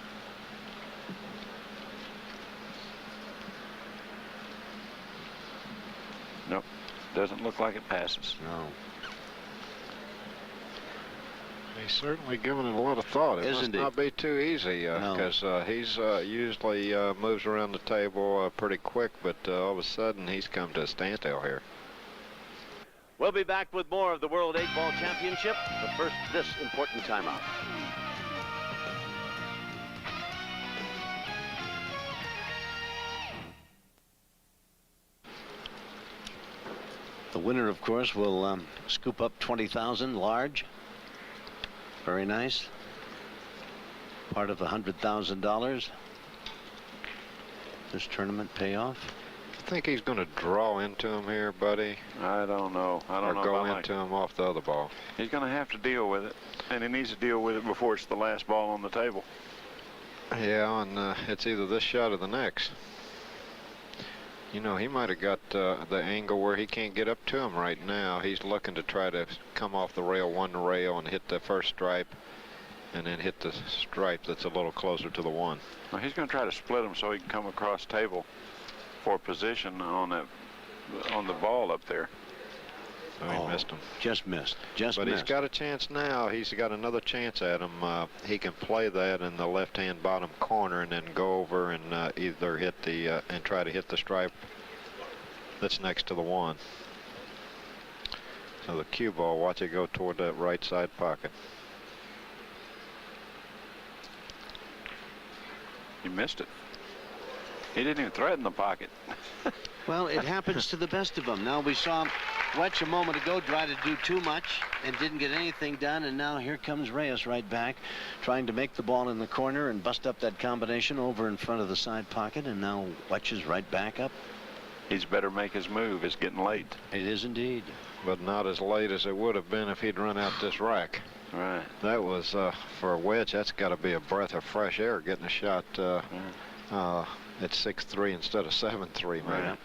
Nope, doesn't look like it passes. No. He's certainly giving it a lot of thought. It Isn't must not be too easy No. because he's usually moves around the table pretty quick, but all of a sudden he's come to a standstill here. We'll be back with more of the World 8-Ball Championship, but first, this important timeout. The winner, of course, will scoop up $20,000 large. Very nice. Part of the $100,000. This tournament payoff. I think he's going to draw into him here, buddy. I don't know. I don't know. Or go into him off the other ball. He's going to have to deal with it, and he needs to deal with it before it's the last ball on the table. Yeah, and it's either this shot or the next. You know, he might have got the angle where he can't get up to him right now. He's looking to try to come off the rail, one rail, and hit the first stripe, and then hit the stripe that's a little closer to the one. Well, he's going to try to split him so he can come across table for position on that on the ball up there. So he missed him. Just missed. Just But missed. he's got a chance now. He's got another chance at him. He can play that in the left-hand bottom corner and then go over and either hit the and try to hit the stripe that's next to the one. So the cue ball, watch it go toward that right side pocket. He missed it. He didn't even threaten the pocket. Well, it happens to the best of them. Now, we saw Wetch a moment ago try to do too much and didn't get anything done, and now here comes Reyes right back, trying to make the ball in the corner and bust up that combination over in front of the side pocket, and now Wetch is right back up. He's better make his move. It's getting late. It is indeed. But not as late as it would have been if he'd run out this rack. Right. That was, for a Wetch, that's got to be a breath of fresh air getting a shot at 6-3 instead of 7-3, man. Right.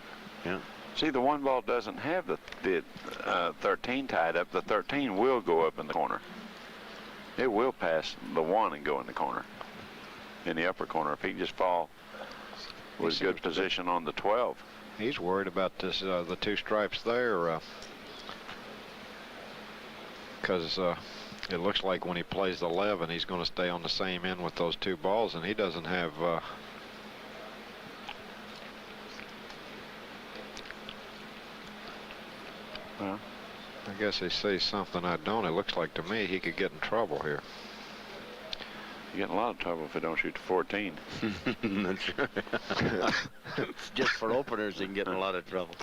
Yeah. See, the one ball doesn't have the 13 tied up. The 13 will go up in the corner. It will pass the one and go in the corner, in the upper corner. If he can just fall with good position on the 12. He's worried about this, the two stripes there, because it looks like when he plays the 11, he's going to stay on the same end with those two balls, and he doesn't have. Well, I guess he sees something I don't. It looks like to me he could get in trouble here. you get in a lot of trouble if you don't shoot the 14. That's right. Just for openers, he can get in a lot of trouble.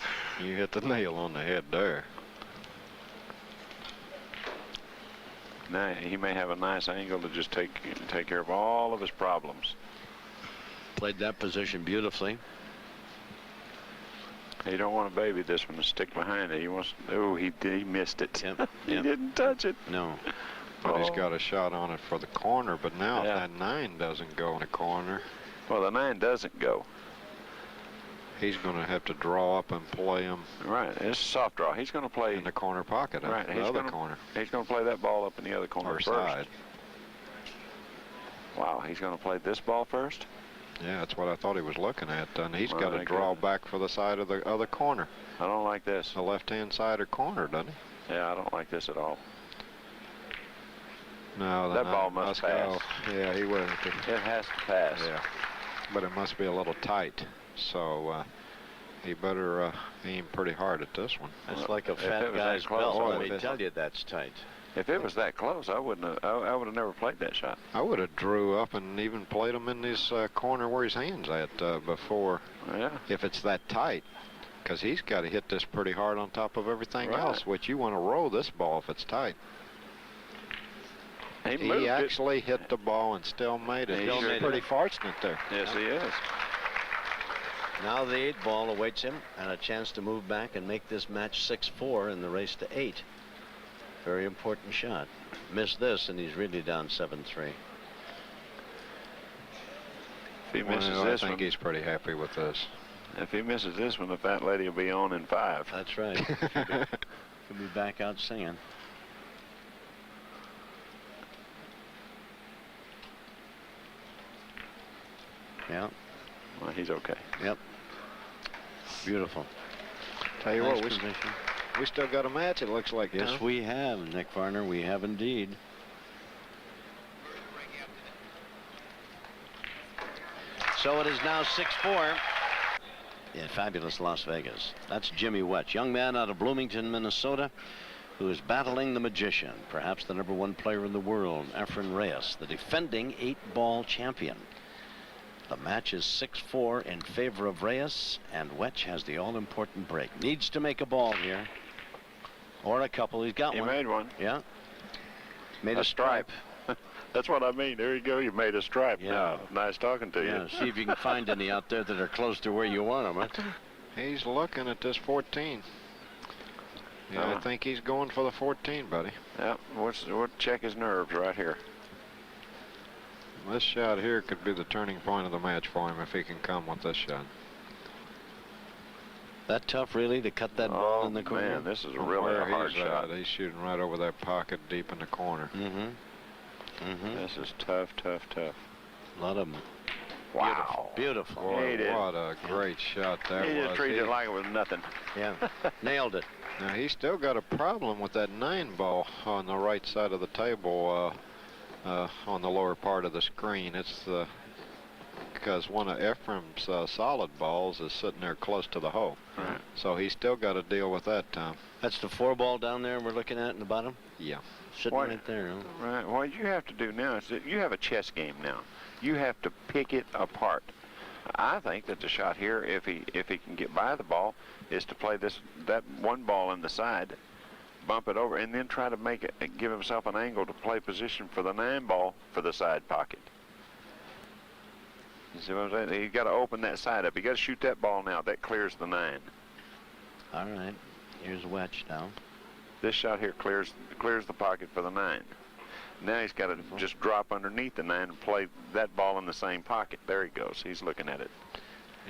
You hit the nail on the head there. Now he may have a nice angle to just take care of all of his problems. Played that position beautifully. You don't want to baby this one and stick behind it. He wants. Oh, he missed it. Yep. He Yep. didn't touch it. No. But he's got a shot on it for the corner. But now Yeah. if that 9 doesn't go in the corner, Well, the 9 doesn't go. he's going to have to draw up and play him Right. It's a soft draw. He's going to play in the corner pocket, right. the other corner He's going to play that ball up in the other corner or first. side. Wow. He's going to play this ball first. Yeah, that's what I thought he was looking at. And he's Well, got to thank draw you. back for the side of the other corner, I don't like this. the left-hand side or corner, doesn't he? Yeah, I don't like this at all. No, That the ball 9 must go. pass. Yeah, he would. It has to pass. Yeah, but it must be a little tight. So he better aim pretty hard at this one. That's like a if it fat was that guy's close, belt. I Let me would've- tell you, that's tight. If it was that close, I wouldn't. I would have never played that shot. I would have drew up and even played him in this corner where his hand's at before, Yeah. if it's that tight, because he's got to hit this pretty hard on top of everything Right. else, which you want to roll this ball if it's tight. He moved He it. actually hit the ball and still made it. He He's sure did. pretty fortunate there. Yes, he is. Now the 8 ball awaits him and a chance to move back and make this match 6-4 in the race to 8. Very important shot. Missed this and he's really down 7-3. If he misses Well, this I think one, he's pretty happy with this. if he misses this one, the fat lady will be on in 5. That's right. Could be back out singing. Yeah. Well, he's okay. Yep. Beautiful. Tell you Nice what, position. we still got a match, it looks like. Yes, Tom. we have, Nick Varner. We have indeed. So it is now 6-4. In fabulous Las Vegas. That's Jimmy Wetch, young man out of Bloomington, Minnesota, who is battling the magician, perhaps the #1 player in the world, Efren Reyes, the defending 8-ball champion. The match is 6-4 in favor of Reyes, and Wetch has the all-important break. Needs to make a ball here, or a couple. He's got one. He made one. Yeah. Made a stripe. That's what I mean. There you go. You made a stripe. Yeah. Now, nice talking to Yeah, you. see if you can find any out there that are close to where you want them. Huh? He's looking at this 14. Yeah, I think he's going for the 14, buddy. Yeah, we'll check his nerves right here. This shot here could be the turning point of the match for him if he can come with this shot. That tough, really, to cut that ball in the corner? Man, this is From really where a hard he's shot. He's shooting right over that pocket deep in the corner. This is tough, tough, tough. A lot of them. Wow. Beautiful. Boy, what a great shot that He was. just treated it like it was nothing. Yeah, nailed it. Now, he's still got a problem with that 9 ball on the right side of the table on the lower part of the screen. It's because one of Efren's solid balls is sitting there close to the hole. Right. So he's still got to deal with that, Tom. That's the 4-ball down there we're looking at in the bottom? Yeah. Sitting right there. Huh? Right. What you have to do now is that you have a chess game now. You have to pick it apart. I think that the shot here, if he can get by the ball, is to play that 1 ball in the side, bump it over, and then try to make it, give himself an angle to play position for the 9 ball for the side pocket. You see what I'm saying? You got to open that side up. You got to shoot that ball now. That clears the 9. All right. Here's Wetch now. This shot here clears the pocket for the 9. Now he's got to just drop underneath the 9 and play that ball in the same pocket. There he goes. He's looking at it.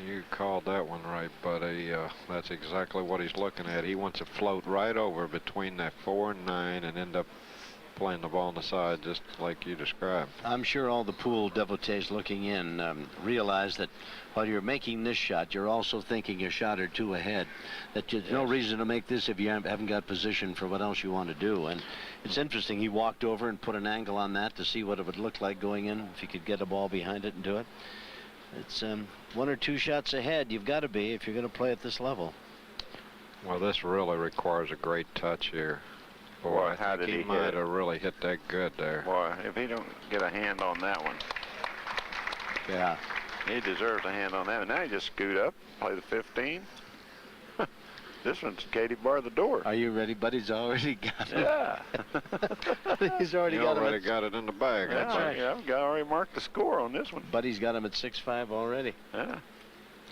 You called that one right, buddy. That's exactly what he's looking at. He wants to float right over between that 4 and 9 and end up playing the ball on the side just like you described. I'm sure all the pool devotees looking in realize that while you're making this shot, you're also thinking a shot or two ahead. That there's no reason to make this if you haven't got position for what else you want to do. And it's interesting, he walked over and put an angle on that to see what it would look like going in, if he could get a ball behind it and do it. It's 1 or 2 shots ahead. You've got to be if you're going to play at this level. Well, this really requires a great touch here. Boy, how did he might hit? have really hit that good there. Boy, if he don't get a hand on that one, Yeah. he deserves a hand on that one. Now he just scoot up, play the 15. This one's Katie bar the door. Are you ready? Buddy's already got it. Yeah. He's already You got already it. got it in the bag. Yeah, That's right. I've already marked the score on this one. Buddy's got him at 6-5 already. Yeah.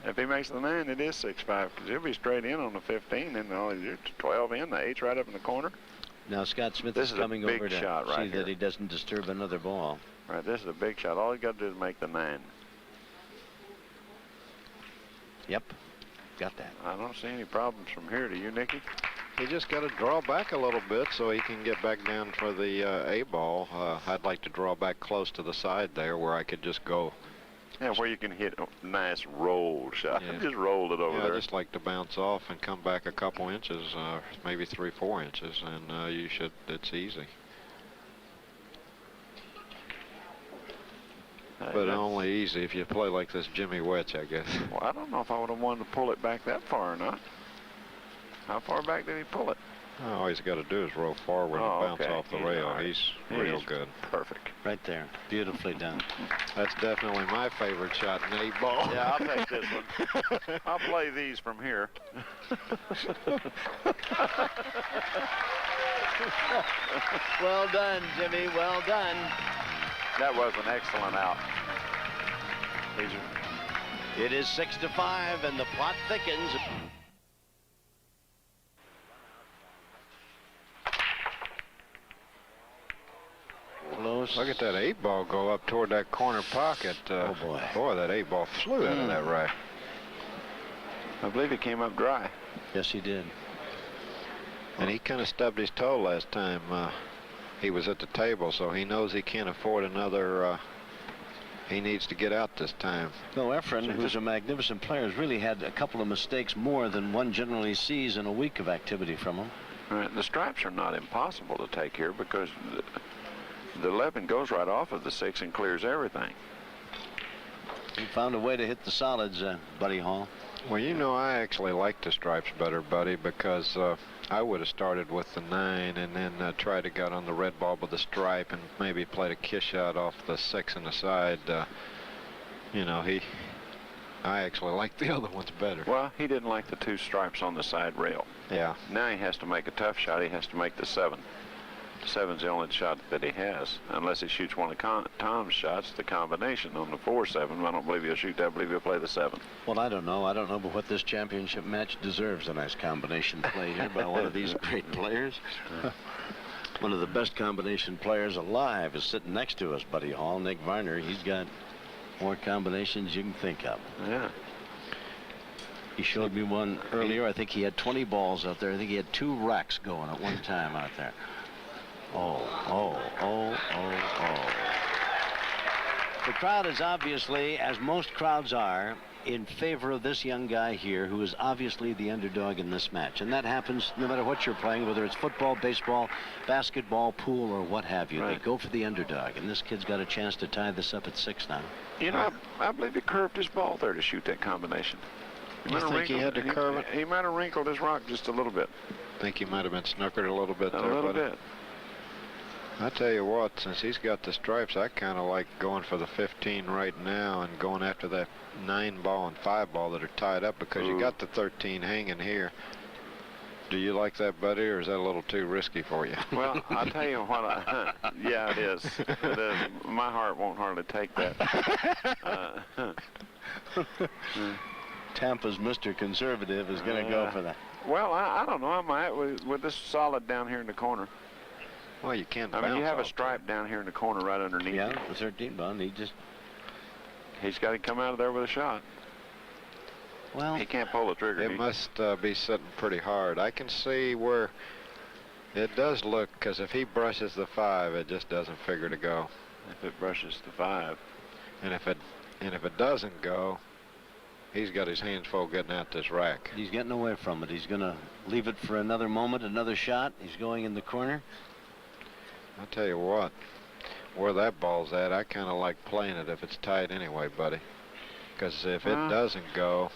If he makes the 9, it is 6-5, because he'll be straight in on the 15, and only 12 in, the 8's right up in the corner. Now Scott Smith This is is a coming big over to shot right see here. that he doesn't disturb another ball. Right, this is a big shot. All you got to do is make the 9. Yep, got that. I don't see any problems from here. Do you, Nicky? He just got to draw back a little bit so he can get back down for the A ball. I'd like to draw back close to the side there where I could just go. Yeah, where you can hit a nice rolled shot. Yeah. Just rolled it over Yeah, I there. just like to bounce off and come back a couple inches, maybe 3-4 inches, and it's easy. But only easy if you play like this Jimmy Wetch, I guess. Well, I don't know if I would have wanted to pull it back that far or not. How far back did he pull it? All he's got to do is roll forward and bounce okay. off the He's rail. all right. He's real He's good. Perfect. Right there, beautifully done. That's definitely my favorite shot in A ball. Yeah, I'll take this one. I'll play these from here. Well done, Jimmy, well done. That was an excellent out. It is 6-5, and the plot thickens. Close. Look at that 8-ball go up toward that corner pocket. Oh, boy. Boy, that 8-ball flew out of that rack. I believe he came up dry. Yes, he did. And he kind of stubbed his toe last time he was at the table, so he knows he can't afford another He needs to get out this time. No, Efren, who's a magnificent player, has really had a couple of mistakes more than one generally sees in a week of activity from him. Right. The stripes are not impossible to take here because the 11 goes right off of the 6 and clears everything. He found a way to hit the solids, Buddy Hall. Well, you know, I actually like the stripes better, Buddy, because I would have started with the 9 and then tried to get on the red ball with the stripe and maybe played a kiss shot off the 6 on the side. You know, I actually like the other ones better. Well, he didn't like the 2 stripes on the side rail. Yeah. Now he has to make a tough shot. He has to make the 7. The 7's the only shot that he has, unless he shoots one of Tom's shots, the combination on the 4-7. I don't believe he'll shoot that. I believe he'll play the 7. Well, I don't know. I don't know but what this championship match deserves a nice combination play here by one of these great players. One of the best combination players alive is sitting next to us, Buddy Hall. Nick Varner. He's got more combinations you can think of. Yeah. He showed me one earlier. I think he had 20 balls out there. I think he had 2 racks going at one time out there. Oh. The crowd is obviously, as most crowds are, in favor of this young guy here who is obviously the underdog in this match. And that happens no matter what you're playing, whether it's football, baseball, basketball, pool, or what have you. Right. They go for the underdog. And this kid's got a chance to tie this up at 6 now. You know, I believe he curved his ball there to shoot that combination. You think he had to curve it? He might have wrinkled his rock just a little bit. Think he might have been snookered a little bit there, A little Buddy? bit. I tell you what, since he's got the stripes, I kind of like going for the 15 right now and going after that 9 ball and 5 ball that are tied up because you got the 13 hanging here. Do you like that, Buddy, or is that a little too risky for you? Well, I'll tell you what, yeah, it is. It is. My heart won't hardly take that. Tampa's Mr. Conservative is going to go for that. Well, I don't know. I might with this solid down here in the corner. Well, you can't I mean, you have a off stripe down here in the corner right underneath. Yeah, the 13 ball. He's got to come out of there with a shot. Well, He can't pull the trigger. It must be sitting pretty hard. I can see where it does look, because if he brushes the 5, it just doesn't figure to go. If it brushes the 5. And if it doesn't go, he's got his hands full getting at this rack. he's getting away from it. He's going to leave it for another moment, another shot. He's going in the corner. I'll tell you what, where that ball's at, I kind of like playing it if it's tight anyway, Buddy. Because if it doesn't go,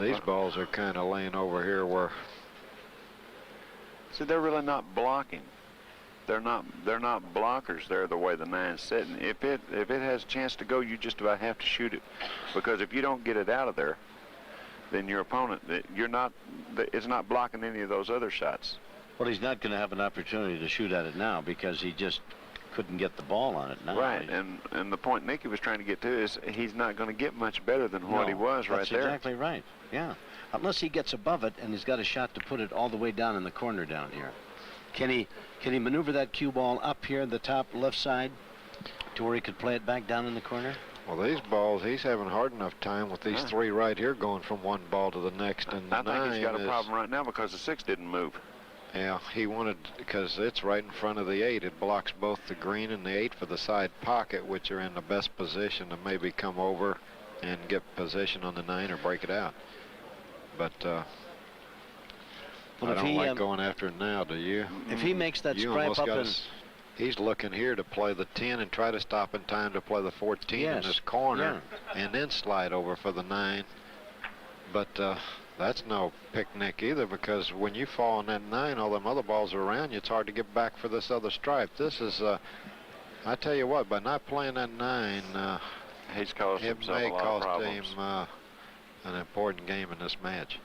these balls are kind of laying over here where... See, they're really not blocking. They're not blockers. They're the way the 9's sitting. If it has a chance to go, you just about have to shoot it, because if you don't get it out of there, then your opponent, it's not blocking any of those other shots. Well, he's not going to have an opportunity to shoot at it now because he just couldn't get the ball on it now. Right, and the point Nicky was trying to get to is he's not going to get much better than what he was right there. That's exactly right, yeah. Unless he gets above it and he's got a shot to put it all the way down in the corner down here. Can he maneuver that cue ball up here in the top left side to where he could play it back down in the corner? Well, these balls, he's having hard enough time with these 3 right here going from one ball to the next. And I think he's got a problem right now because the 6 didn't move. Yeah, he wanted, because it's right in front of the 8. It blocks both the green and the 8 for the side pocket, which are in the best position to maybe come over and get position on the 9 or break it out. But I don't like going after it now, do you? If he makes that You stripe almost up got and... He's looking here to play the 10 and try to stop in time to play the 14 in this corner and then slide over for the 9. But that's no picnic either, because when you fall on that 9, all them other balls are around you. It's hard to get back for this other stripe. This is, I tell you what, by not playing that 9, he's caused it himself may a lot of cost problems. him an important game in this match.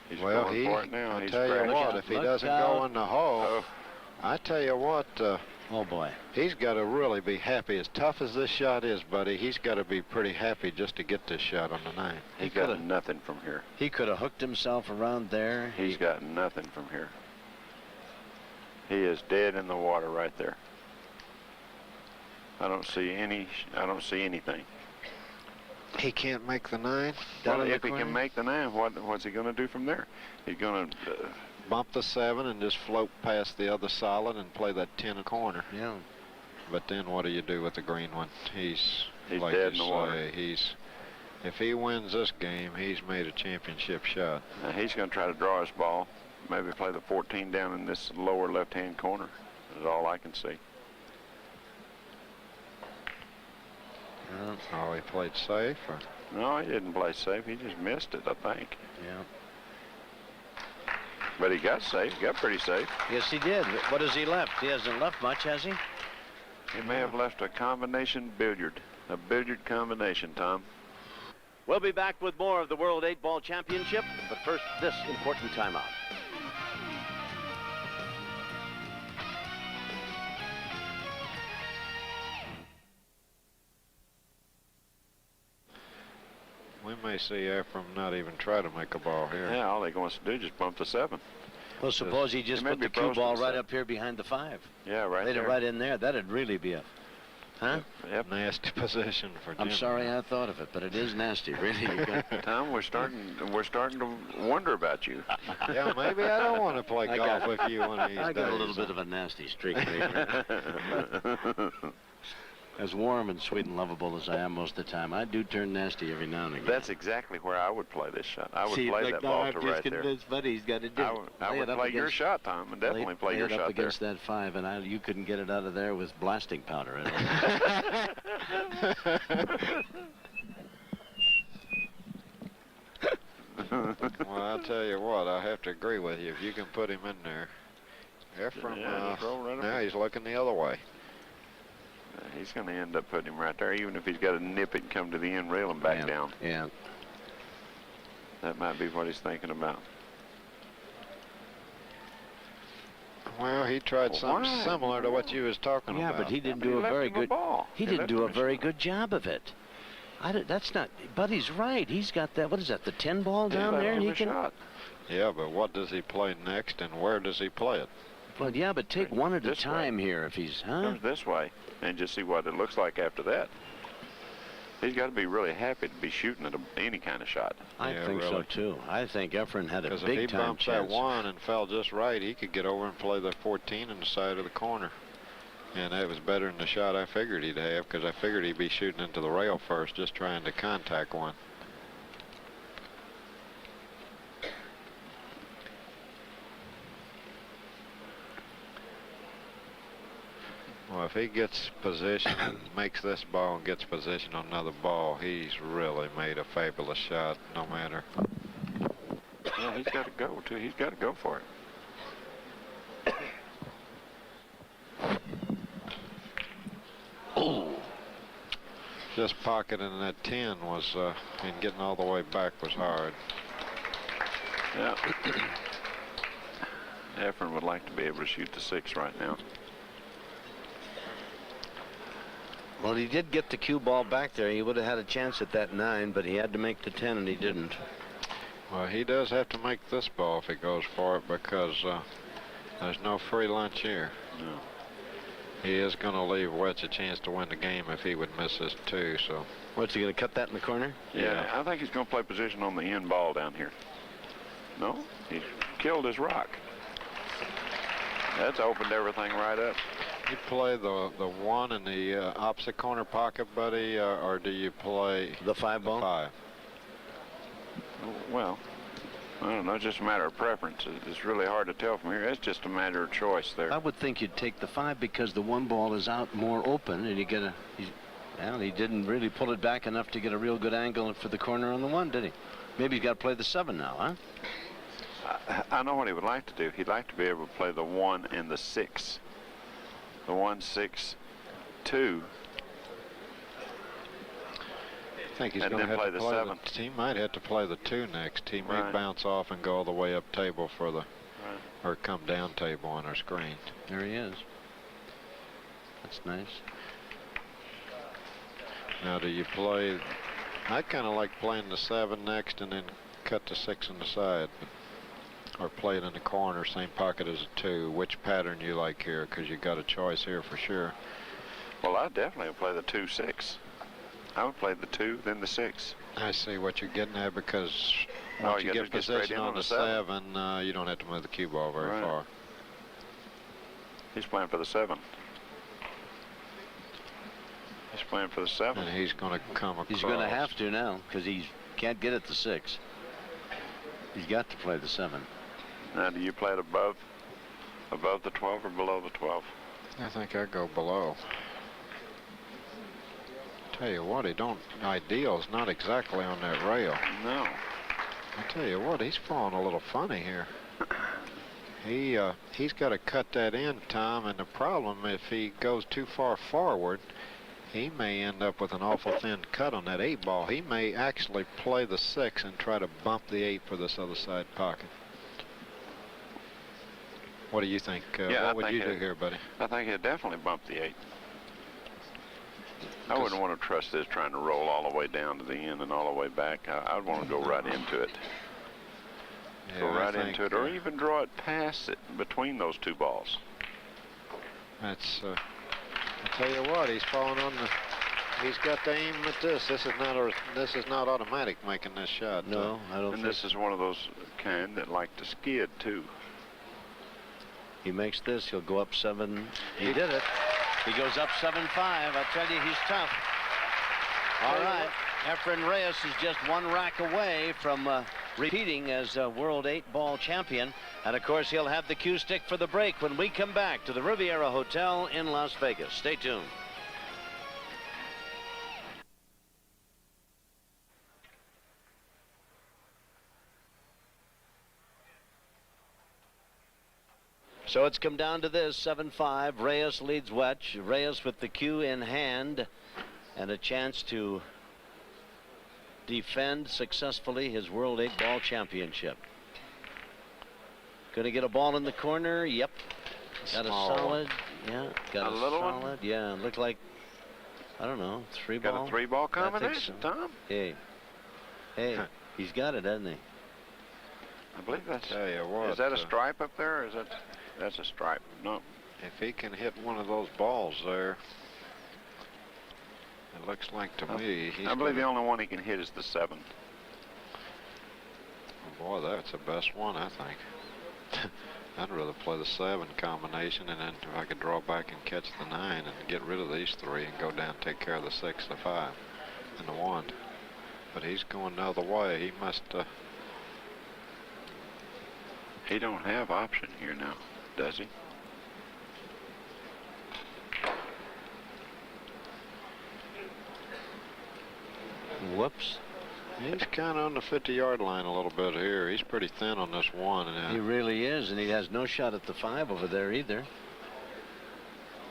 He's Well, going for it now. I He's tell you crashing. what, if he doesn't go in the hole, I tell you what, oh boy, he's got to really be happy. As tough as this shot is, Buddy, he's got to be pretty happy just to get this shot on the 9. He got nothing from here. he could have hooked himself around there. He's got nothing from here. He is dead in the water right there. I don't see anything. He can't make the 9? Well, if he can make the 9, what's he going to do from there? He's going to bump the 7 and just float past the other solid and play that 10 a corner. Yeah. But then what do you do with the green one? He's like dead in you the water. say, if he wins this game, he's made a championship shot. Now he's going to try to draw his ball. Maybe play the 14 down in this lower left-hand corner. Is all I can see. Oh, he played safe? Or? No, he didn't play safe. He just missed it, I think. Yeah. But he got safe. Got pretty safe. Yes, he did. What has he left? He hasn't left much, has he? He may have left a combination billiard. A billiard combination, Tom. We'll be back with more of the World 8-Ball Championship, but first, this important timeout. We may see Efren not even try to make a ball here. Yeah, all he wants to do is just bump the 7. Well, suppose he just He may put be the cue close to ball the right set. up here behind the 5. Yeah, right Laid there. it right in there. That'd really be a... Huh? Yep. Nasty position for Jim. I'm sorry I thought of it, but it is nasty, really. You got... Tom, we're starting to wonder about you. Yeah, maybe I don't want to play I golf got- with you one of these I got a days. little bit of a nasty streak, maybe. As warm and sweet and lovable as I am most of the time, I do turn nasty every now and again. That's exactly where I would play this shot. I would See, play like, that no, ball I'm to just right there. convinced Buddy's got to do I it. would Lay it up play your against- shot, Tom, and definitely play your it up shot there. against that 5, and you couldn't get it out of there with blasting powder in it. Well, I'll tell you what, I have to agree with you. If you can put him in there. Efren, Yeah, just roll right up. now he's looking the other way. He's going to end up putting him right there, even if he's got to nip it and come to the end rail and back Yeah, down. Yeah. That might be what he's thinking about. Well, he tried something Why? similar to what you was talking Yeah, about. but he didn't He do a left very him a good... ball. He He didn't left do a him a very shot. good job of it. That's not... Buddy's right. He's got that... What is that, the 10 ball down left there? him He a can... shot. Yeah, but what does he play next, and where does he play it? Well, yeah, but take one at a This way. time here if he's... Huh? Comes this way, and just see what it looks like after that. He's got to be really happy to be shooting at any kind of shot. I Yeah, think so, really. too. I think Efren had a Because if he big-time bumps chance. that 1 and fell just right, he could get over and play the 14 in the side of the corner. And that was better than the shot I figured he'd have, because I figured he'd be shooting into the rail first, just trying to contact one. Well, if he gets position and makes this ball and gets position on another ball, he's really made a fabulous shot, no matter. Yeah, he's got to go, too. He's got to go for it. Just pocketing that 10 was, and getting all the way back was hard. Yeah. Efren would like to be able to shoot the 6 right now. Well, he did get the cue ball back there. He would have had a chance at that 9, but he had to make the 10, and he didn't. Well, he does have to make this ball if he goes for it, because there's no free lunch here. No. He is going to leave Wetch a chance to win the game if he would miss this 2, so. What's he going to cut that in the corner? Yeah, I think he's going to play position on the end ball down here. No, he killed his rock. That's opened everything right up. You play the 1 in the opposite corner pocket, buddy, or do you play The 5 ball? 5? Well, I don't know. It's just a matter of preference. It's really hard to tell from here. It's just a matter of choice there. I would think you'd take the 5 because the 1 ball is out more open, and you get a... Well, he didn't really pull it back enough to get a real good angle for the corner on the 1, did he? Maybe he's got to play the 7 now, huh? I know what he would like to do. He'd like to be able to play the 1 and the 6. The 1, 6, 2. I think he's And going to then have play to the play 7. he might have to play the 2 next. He may Right. bounce off and go all the way up table for the, Right. or come down table on our screen. There he is. That's nice. Now, do you play? I kind of like playing the 7 next and then cut the 6 on the side, or play it in the corner, same pocket as a 2. Which pattern you like here? Because you got a choice here for sure. Well, I definitely would play the 2, 6. I would play the 2, then the 6. I see what you're getting at, because All once you you gotta get do is get straight position in on on the the 7. 7, you don't have to move the cue ball very Right. far. He's playing for the 7. He's playing for the 7. And he's going to come across. He's going to have to now because he can't get at the 6. He's got to play the 7. Now, do you play it above the 12 or below the 12? I think I go below. Tell you what, ideal's not exactly on that rail. No. I tell you what, he's falling a little funny here. He's got to cut that in, Tom, and the problem, if he goes too far forward, he may end up with an awful thin cut on that 8 ball. He may actually play the 6 and try to bump the 8 for this other side pocket. What do you think? What would you do here, buddy? I think he'd definitely bump the 8. I wouldn't want to trust this trying to roll all the way down to the end and all the way back. I'd want to go right into it. Yeah, Go right into it, or even draw it past it between those 2 balls. That's. I tell you what, he's falling on the. He's got to aim at this. This is not automatic making this shot. No, I don't. And this is one of those kind that like to skid too. He makes this, he'll go up 7. He did it. He goes up 7-5. I tell you, he's tough. All right. Efren Reyes is just 1 rack away from repeating as World 8-ball champion. And, of course, he'll have the cue stick for the break when we come back to the Riviera Hotel in Las Vegas. Stay tuned. So it's come down to this, 7-5. Reyes leads Wetch. Reyes with the cue in hand and a chance to defend successfully his World 8-ball championship. Going to get a ball in the corner. Yep. Got a solid. Yeah. Got a little solid. one? Yeah. Looked like, I don't know, 3 ball. Got a 3-ball combination, so. Tom? Hey. He's got it, hasn't he? I believe that's. Tell you what, is that a stripe up there, or is that? That's a stripe. No. If he can hit one of those balls there, it looks like to me. I believe the only one he can hit is the 7. Oh boy, that's the best one, I think. I'd rather play the 7 combination, and then if I could draw back and catch the 9 and get rid of these 3 and go down and take care of the 6, the 5, and the 1. But he's going the other way. He must. He don't have option here now, does he? Whoops. He's kind of on the 50-yard line a little bit here. He's pretty thin on this 1. He really is, and he has no shot at the 5 over there either.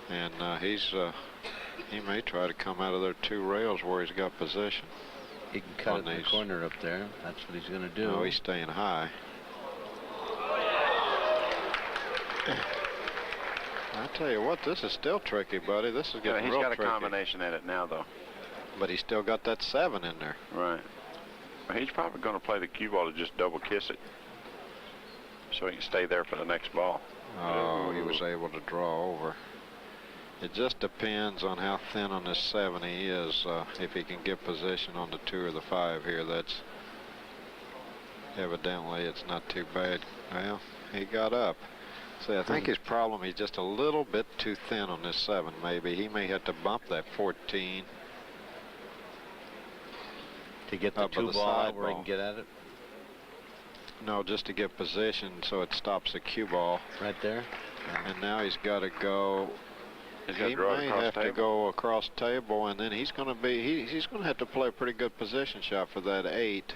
And he may try to come out of there 2 rails where he's got position. He can cut it in the corner up there. That's what he's going to do. No, he's staying high. I tell you what, this is still tricky, buddy. This is getting real tricky. He's got a combination at it now, though. But he's still got that 7 in there. Right. Well, he's probably going to play the cue ball to just double kiss it, so he can stay there for the next ball. Oh, he was able to draw over. It just depends on how thin on this 7 he is. If he can get position on the 2 or the 5 here, that's evidently it's not too bad. Well, he got up. See, I think his problem, he's just a little bit too thin on this 7, maybe. He may have to bump that 14. To get the 2 ball where he can get at it? No, just to get position so it stops the cue ball. Right there? Yeah. And now he's got to go. He may have to go across table, and then he's going to be, he's going to have to play a pretty good position shot for that 8.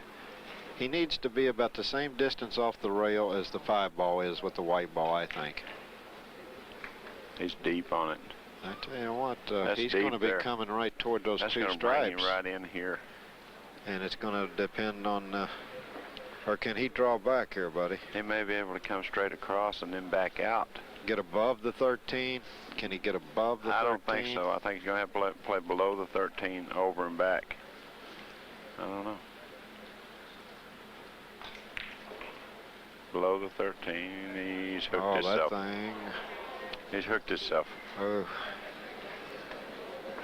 He needs to be about the same distance off the rail as the 5 ball is with the white ball, I think. He's deep on it. I tell you what, he's deep going to be there. coming right toward those 2 stripes. That's going to bring him right in here. And it's going to depend on, or can he draw back here, buddy? He may be able to come straight across and then back out. Get above the 13? Can he get above the 13? I don't think so. I think he's going to have to play below the 13, over and back. I don't know. Below the 13, he's hooked himself. Oh, that thing. He's hooked himself. Oh.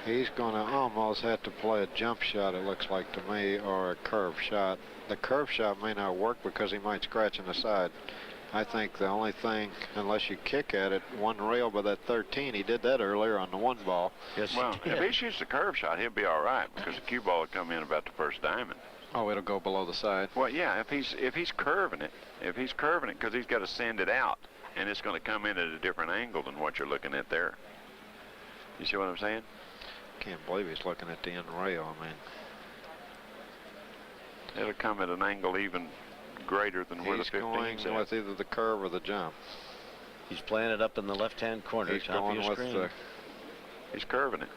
He's going to almost have to play a jump shot, it looks like to me, or a curve shot. The curve shot may not work because he might scratch in the side. I think the only thing, unless you kick at it, one rail by that 13. He did that earlier on the one ball. Yes, Well, if he shoots the curve shot, he'll be all right because the cue ball will come in about the first diamond. Oh, it'll go below the side. Well, yeah, if he's curving it, because he's got to send it out, and it's going to come in at a different angle than what you're looking at there. You see what I'm saying? Can't believe he's looking at the end rail. I mean, it'll come at an angle even greater than where the he's 15's going at. with either the curve or the jump. He's playing it up in the left-hand corner. He's top going of your with screen. the. He's curving it.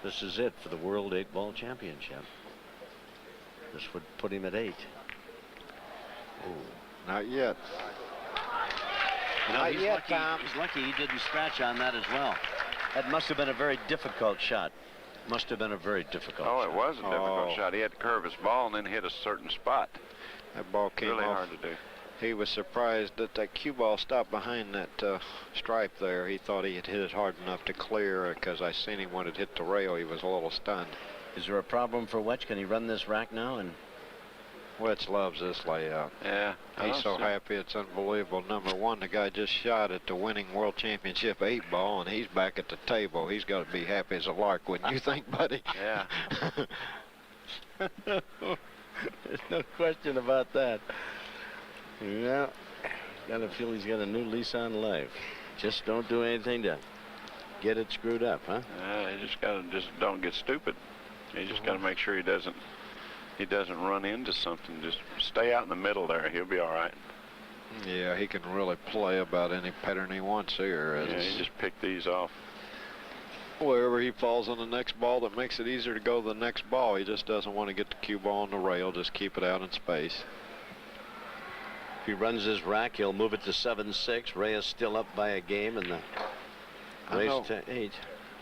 This is it for the World 8-Ball Championship. This would put him at 8. Not yet. You know, Not he's yet, lucky, Tom. he's lucky he didn't scratch on that as well. That must have been a very difficult shot. Must have been a very difficult shot. Oh, it was a difficult shot. He had to curve his ball and then hit a certain spot. That ball came Really off. hard to do. He was surprised that that cue ball stopped behind that stripe there. He thought he had hit it hard enough to clear because I seen him when it hit the rail. He was a little stunned. Is there a problem for Wetch? Can he run this rack now? And Wetch loves this layout. Yeah. He's so happy it's unbelievable. Number one, the guy just shot at the winning World Championship 8-ball, and he's back at the table. He's got to be happy as a lark, wouldn't you think, buddy? Yeah. There's no question about that. Yeah, gotta feel he's got a new lease on life. Just don't do anything to get it screwed up, huh? You just don't get stupid. You just got to make sure he doesn't run into something. Just stay out in the middle there. He'll be all right. Yeah, he can really play about any pattern he wants here. Yeah, you just pick these off. Wherever he falls on the next ball that makes it easier to go to the next ball. He just doesn't want to get the cue ball on the rail. Just keep it out in space. If he runs his rack, he'll move it to 7-6. Reyes still up by a game in the race to 8.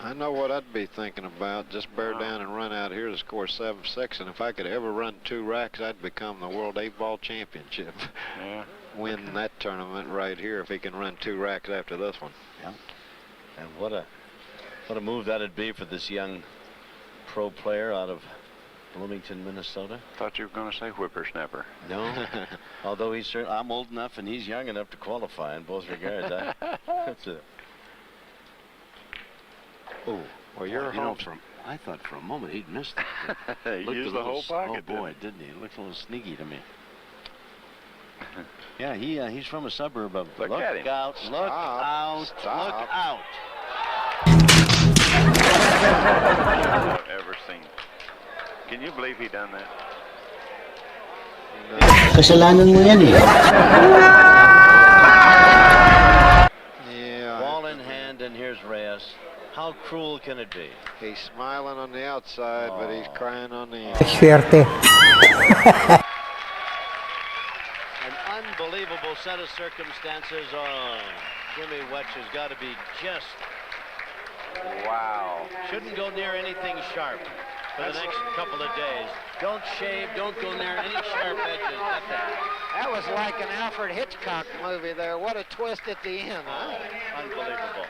I know what I'd be thinking about. Just bear down and run out here to score 7-6. And if I could ever run 2 racks, I'd become the World 8-Ball Championship. Yeah. Win that tournament right here if he can run 2 racks after this one. Yeah. And what a move that'd be for this young pro player out of Bloomington, Minnesota. Thought you were going to say whippersnapper. No, although I'm old enough and he's young enough to qualify in both regards. That's it. Oh, well, you're home from. I thought for a moment he'd missed it. He used the whole pocket. Oh boy, didn't he? It looked a little sneaky to me. Yeah, he's from a suburb of. Look at him. Out! Look out! Stop. Look out! I've ever seen. Can you believe he done that? Kasalanan mo yan eh. Yeah. Ball in hand, and here's Reyes. How cruel can it be? He's smiling on the outside, but he's crying on the end. Swerte. An unbelievable set of circumstances. Oh, Jimmy Wetch has got to be just. Wow. Shouldn't go near anything sharp for the next couple of days. Don't shave, don't go near any sharp edges, nothing. That was like an Alfred Hitchcock movie there. What a twist at the end, huh? Unbelievable.